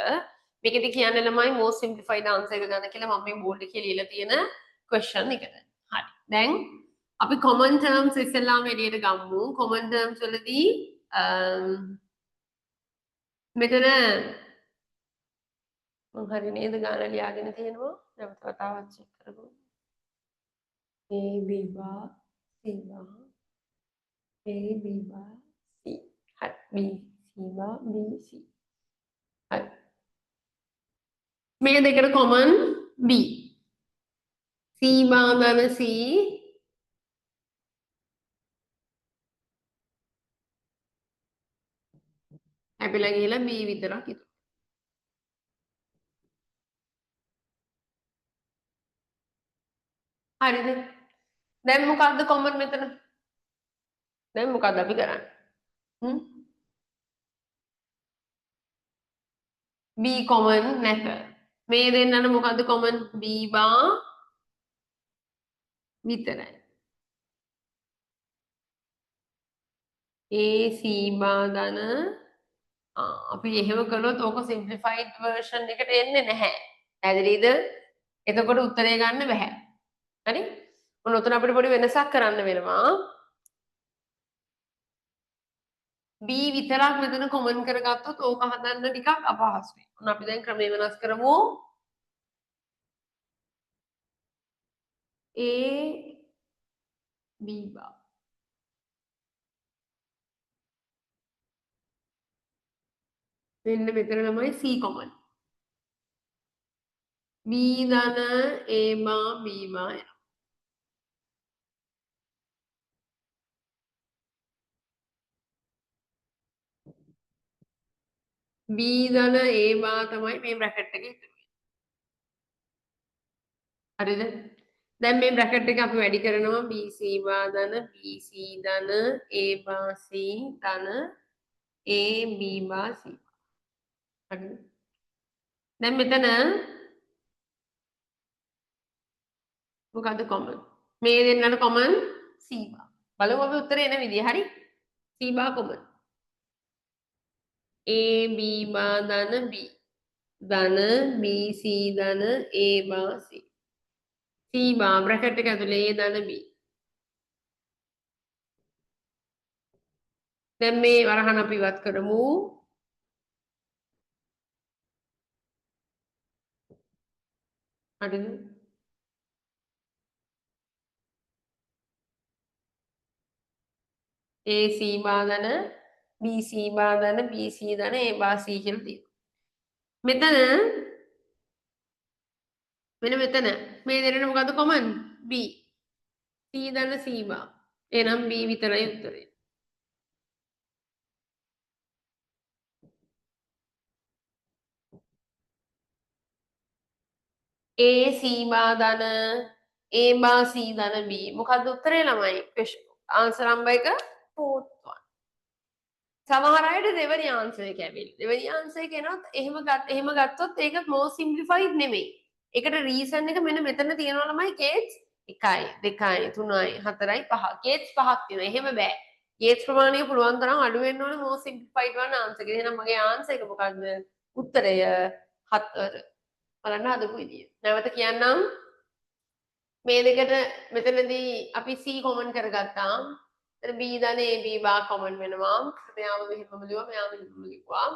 මේකෙදි කියන්නේ ළමයි most simplified answer එක ගන්න කියලා මම මේ බෝඩ් එකේ ලියලා තියෙන ක්වෙස්චන් එකට. හරි. දැන් අපි common terms ඉස්සෙල්ලාම එළියට ගමු. common terms වලදී මෙතන මම හරි නේද ගාන ලියාගෙන තියෙනවා. නැවත වතාවක් චෙක් කරමු. A B bar C bar A B bar C හරි B C bar B C හරි මේ දෙකට common B C bar බව C හැපිලා ගිහලා B විතරක් ඉතුරු. හරිද? දැන් මොකක්ද common මෙතන? දැන් මොකක්ද අපි කරන්නේ? B common නැත. මේ දෙන්නට මොකද්ද common? B bar විතරයි. AC බාධන අපි එහෙම කළොත් ඕක සිම්ප්ලිෆයිඩ් වර්ෂන් එකට එන්නේ නැහැ. පැහැදිලිද? එතකොට උත්තරය ගන්න බෑ. හරි? ඔන්න උතන අපිට පොඩි වෙනසක් කරන්න වෙනවා. B විතරක් මෙතන කොමන් කරගත්තොත් ඕක හදන්න ටිකක් අපහසුයි. ඔන්න අපි දැන් ක්‍රමය වෙනස් කරමු. A B බා මෙන්න මෙතන තමයි C කොමන්. B ධන A බා B බා එනවා. B ධන A බා තමයි මේ බ්‍රැකට් එකේ ඉතුරු වෙන්නේ. හරිද? දැන් මේ බ්‍රැකට් එක අපි වැඩි කරනවා BC බා ධන BC ධන A බා C ධන A B බා C. හරිද? දැන් මෙතන මොකද්ද කොමන්? මේ දෙන්නට කොමන් C බා. බලමු අපි උත්තරේ එන විදිය. හරි? C බා කොමන්. A B බා ධන B ධන B C ධන A බා C. C බා බ්‍රැකට් එක ඇතුලේ A ධන B. දැන් මේ වරහන් අපි ඉවත් කරමු. හරිද? AC බාධන BC බාධන BC ධන A බා C කියලා තියෙනවා. මෙතන මෙතන මේ දෙන්නට මොකද්ද කොමන්? B. C ධන C බා. එහෙනම් B විතරයි උත්තරේ. A C බාධන A බා C ධන B. මොකද්ද උත්තරේ ළමයි? ආන්සර් නම්බර් එක 4th one. සමහර අයට දෙවෙනි ආන්සර් එක ඇවිල්ලා. දෙවෙනි ආන්සර් එක එනොත් එහෙම ගත්තොත් ඒක more simplified නෙමෙයි. ඒකට රීසන් එක මෙන්න මෙතන තියෙනවා ළමයි කේට්ස් 1යි 2යි 3යි 4යි 5. කේට්ස් 5ක් තියෙනවා. එහෙම බෑ. කේට්ස් ප්‍රමාණය පුළුවන් තරම් අඩු වෙන්න ඕනේ more simplified වන ආන්සර් එක. එහෙනම් මගේ ආන්සර් එක මොකද්ද? උත්තරය 4. බලන්න හදපු විදිය. නැවත කියන්නම්. මේ දෙකට මෙතනදී අපි C කොමන් කරගත්තා. B ධන AB බා කොමන් වෙනවා. මෙයාම මෙහෙමම ලියුවා මෙයාම මෙහෙමම ලියුවා.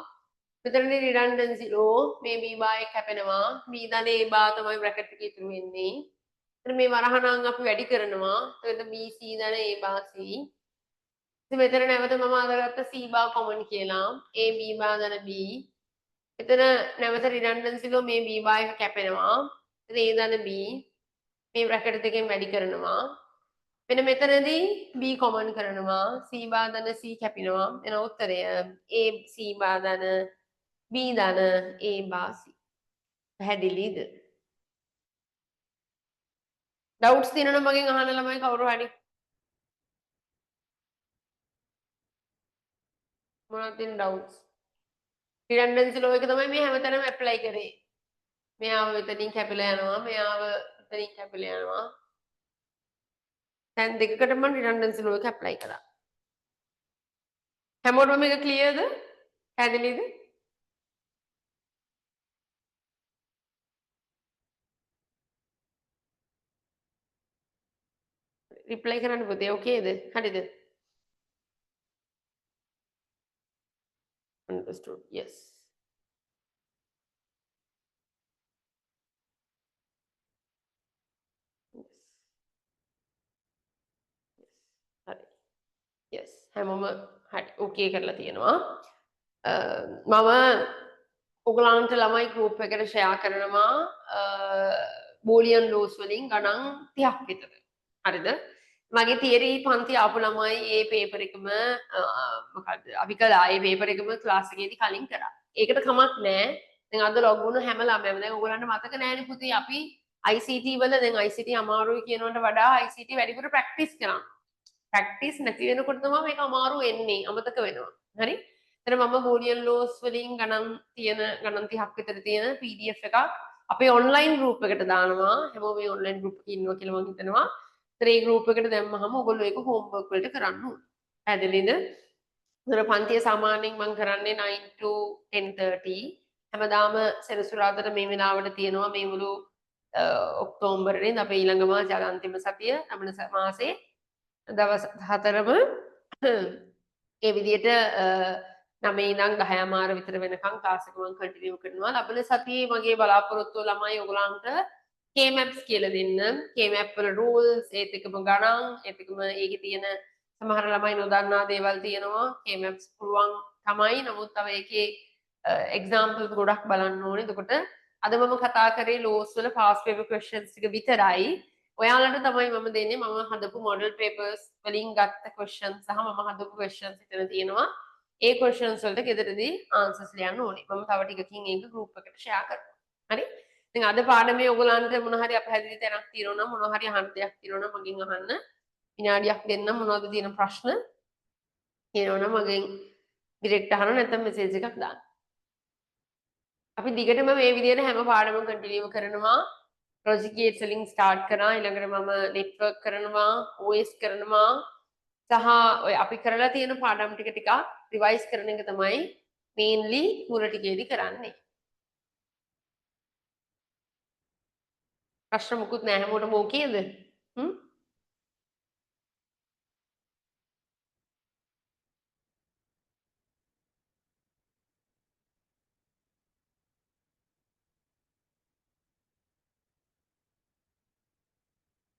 මෙතනදී රිඩන්ඩන්සි ලෝ මේ B බා එක කැපෙනවා. B ධන A බා තමයි බ්‍රැකට් එකේ ඉතුරු වෙන්නේ. එතන මේ වරහණන් අපි වැඩි කරනවා. එතකොට B C ධන A බා C. ඉතින් මෙතන නැවත මම අදගත්ත C බා කොමන් කියලා. A B බා ධන B. එතන නැවත රිඩන්ඩන්සි ලෝ මේ B බා එක කැපෙනවා. එතන A ධන B මේ බ්‍රැකට් දෙකෙන් වැඩි කරනවා. මෙන්න මෙතනදී B කොමන් කරනවා. C බාධන C කැපිනවා. එන උත්තරය A C බාධන B ධන A බා C. පැහැදිලිද? ඩවුට්ස් තියෙනවා නම් මගෙන් අහන්න ළමයි කවුරු හරි. මොනවද තියෙන ඩවුට්ස්? රිඩන්ඩන්සි ලෝ එක තමයි මේ හැමතැනම ඇප්ලයි කරේ. මෙයාව මෙතනින් කැපිලා යනවා. මෙයාව මෙතනින් කැපිලා යනවා. දැන් දෙකකට මම රිඩන්ඩන්සි ලෝ එක ඇප්ලයි කරා. හැමෝටම මේක ක්ලියර්ද? පැහැදිලිද? රිප්ලයි කරන්න පුතේ ඕකේද? හරිද? Understood. Yes. Yes. Yes. හරි. Yes. හැමෝම හරි. ඕකේ කරලා තියෙනවා. මම ඔයගලන්ට ළමයි ගෲප් එකට ෂෙයා කරනවා බෝලියන් ලෝස් වලින් ගණන් 30ක් විතර. හරිද? මගේ තියරි පන්ති ආපු ළමයි ඒ පේපර් එකම මොකද්ද? අපි කළා ඒ පේපර් එකම ක්ලාස් එකේදී කලින් කරා. ඒකට කමක් නැහැ. දැන් අද ලොග් වුණු හැම ළමයම දැන් ඔයගලන්ට මතක නැහැනේ පුතේ අපි ICT වල දැන් ICT අමාරුයි කියනවට වඩා ICT වැඩිපුර ප්‍රැක්ටිස් කරනවා. ප්‍රැක්ටිස් නැති වෙනකොට තමයි මේක අමාරු වෙන්නේ. අමතක වෙනවා. හරි? එතන මම බෝලියන් ලෝස් වලින් ගණන් 30ක් විතර තියෙන PDF එකක් අපේ ඔන්ලයින් ගෲප් එකට දානවා. හැමෝම මේ ඔන්ලයින් ගෲප් එකේ ඉන්නවා කියලා මම හිතනවා. ඒ ගෲප් එකට දැම්මහම ඔයගොල්ලෝ ඒක හෝම්වර්ක් වලට කරන්න ඕනේ. පැහැදිලිද? ඒතර පන්තිය සාමාන්‍යයෙන් මම කරන්නේ 9 to 10:30. හැමදාම සෙනසුරාදාට මේ වෙලාවට තියෙනවා මේ මුළු ඔක්තෝබරේ අපේ ඊළඟ මාසේ අන්තිම සතිය ලබන මාසේ දවස් 4ම ඒ විදිහට 9 ඉඳන් 10:00 විතර වෙනකන් ක්ලාස් එක මම කන්ටිනියු කරනවා. ලබන සතියේ මගේ බලාපොරොත්තුව ළමයි ඔයගලන්ට K-maps කියලා දෙන්න. K-map වල rules ඒත් එක්කම ගණන් ඒත් එක්කම ඒකේ තියෙන සමහර ළමයි නොදන්නා දේවල් තියෙනවා. K-maps පුළුවන් තමයි. නමුත් තව ඒකේ examples ගොඩක් බලන්න ඕනේ. එතකොට අද මම කතා කරේ laws වල past paper questions ටික විතරයි. ඔයාලට තමයි මම දෙන්නේ මම හදපු model papers වලින් ගත්ත questions සහ මම හදපු questions එතන තියෙනවා. ඒ questions වලට ගෙදරදී answers ලියන්න ඕනේ. මම තව ටිකකින් ඒක group එකට share කරනවා. හරි? ඉතින් අද පාඩමේ ඔයගලන්ට මොන හරි අපහැදිලි තැනක් තියෙනවා නම් මොන හරි අහන්න දෙයක් තියෙනවා නම් මගෙන් අහන්න. විනාඩියක් දෙන්න මොනවද තියෙන ප්‍රශ්න? තියෙනවා නම් මගෙන් direct අහන්න නැත්නම් message එකක් දාන්න. අපි දිගටම මේ විදිහට හැම පාඩමම කන්ටිනියු කරනවා. logic gates වලින් start කරා ඊළඟට මම network කරනවා OS කරනවා සහ ඔය අපි කරලා තියෙන පාඩම් ටික ටිකක් රිවයිස් කරන එක තමයි mainly මුල ටිකේදී කරන්නේ. ප්‍රශ්න මුකුත් නැහැ හැමෝටම ඕකේද? හ්ම්?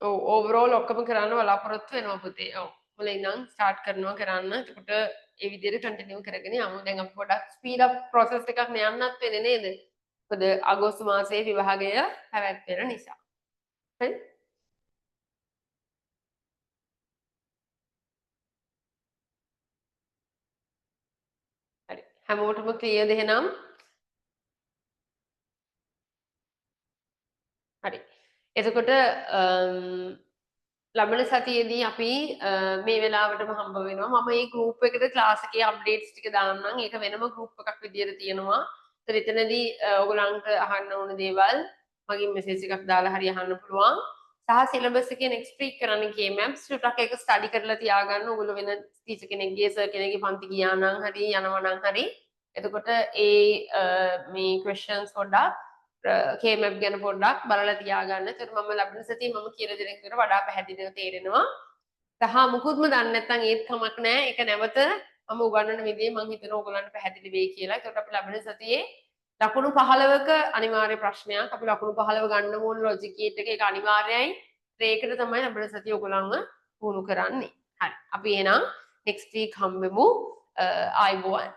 ඔව් ඕවරෝල් ඔක්කොම කරන්න බලාපොරොත්තු වෙනවා පුතේ. ඔව්. මුලින් ඉඳන් ස්ටාර්ට් කරනවා කරන්න. එතකොට ඒ විදිහට කන්ටිනියු කරගෙන යමු. දැන් අපි පොඩක් ස්පීඩ් අප් process එකක් යන්නත් වෙන්නේ නේද? මොකද අගෝස්තු මාසයේ විභාගය පැවැත්වෙන නිසා. හරි? හරි. හැමෝටම ක්ලියර්ද එහෙනම්? හරි. එතකොට ලබන සතියේදී අපි මේ වෙලාවටම හම්බ වෙනවා. මම මේ group එකට class එකේ updates ටික දාන්නම්. ඒක වෙනම group එකක් විදියට තියෙනවා. ඒතර එතනදී ඔයගලන්ට අහන්න ඕන දේවල් මගෙන් message එකක් දාලා හරි අහන්න පුළුවන්. සහ syllabus එකේ next week කරන්න K-maps ටිකක් ඒක study කරලා තියාගන්න. ඔයගොල්ලෝ වෙන teacher කෙනෙක්ගේ sir කෙනෙක්ගේ පන්ති ගියා නම් හරි යනවා නම් හරි. එතකොට මේ questions පොඩ්ඩක් K-map ගැන පොඩ්ඩක් බලලා තියාගන්න. ඒතර මම ලබන සතියේ මම කියලා දෙන එක වඩා පැහැදිලිව තේරෙනවා. සහ මුකුත්ම දන්නේ නැත්නම් ඒත් කමක් නැහැ. ඒක නැවත මම උගන්වන විදිහේ මම හිතනවා ඔයගොල්ලන්ට පැහැදිලි වෙයි කියලා. ඒකට අපි ලබන සතියේ ලකුණු 15ක අනිවාර්ය ප්‍රශ්නයක්. අපි ලකුණු 15 ගන්න ඕන ලොජික් ගේට් එක ඒක අනිවාර්යයි. ඒකට තමයි ලබන සතියේ ඔයගොල්ලන්ව පුහුණු කරන්නේ. හරි. අපි එහෙනම් next week හම්බෙමු. ආයිබෝවන්.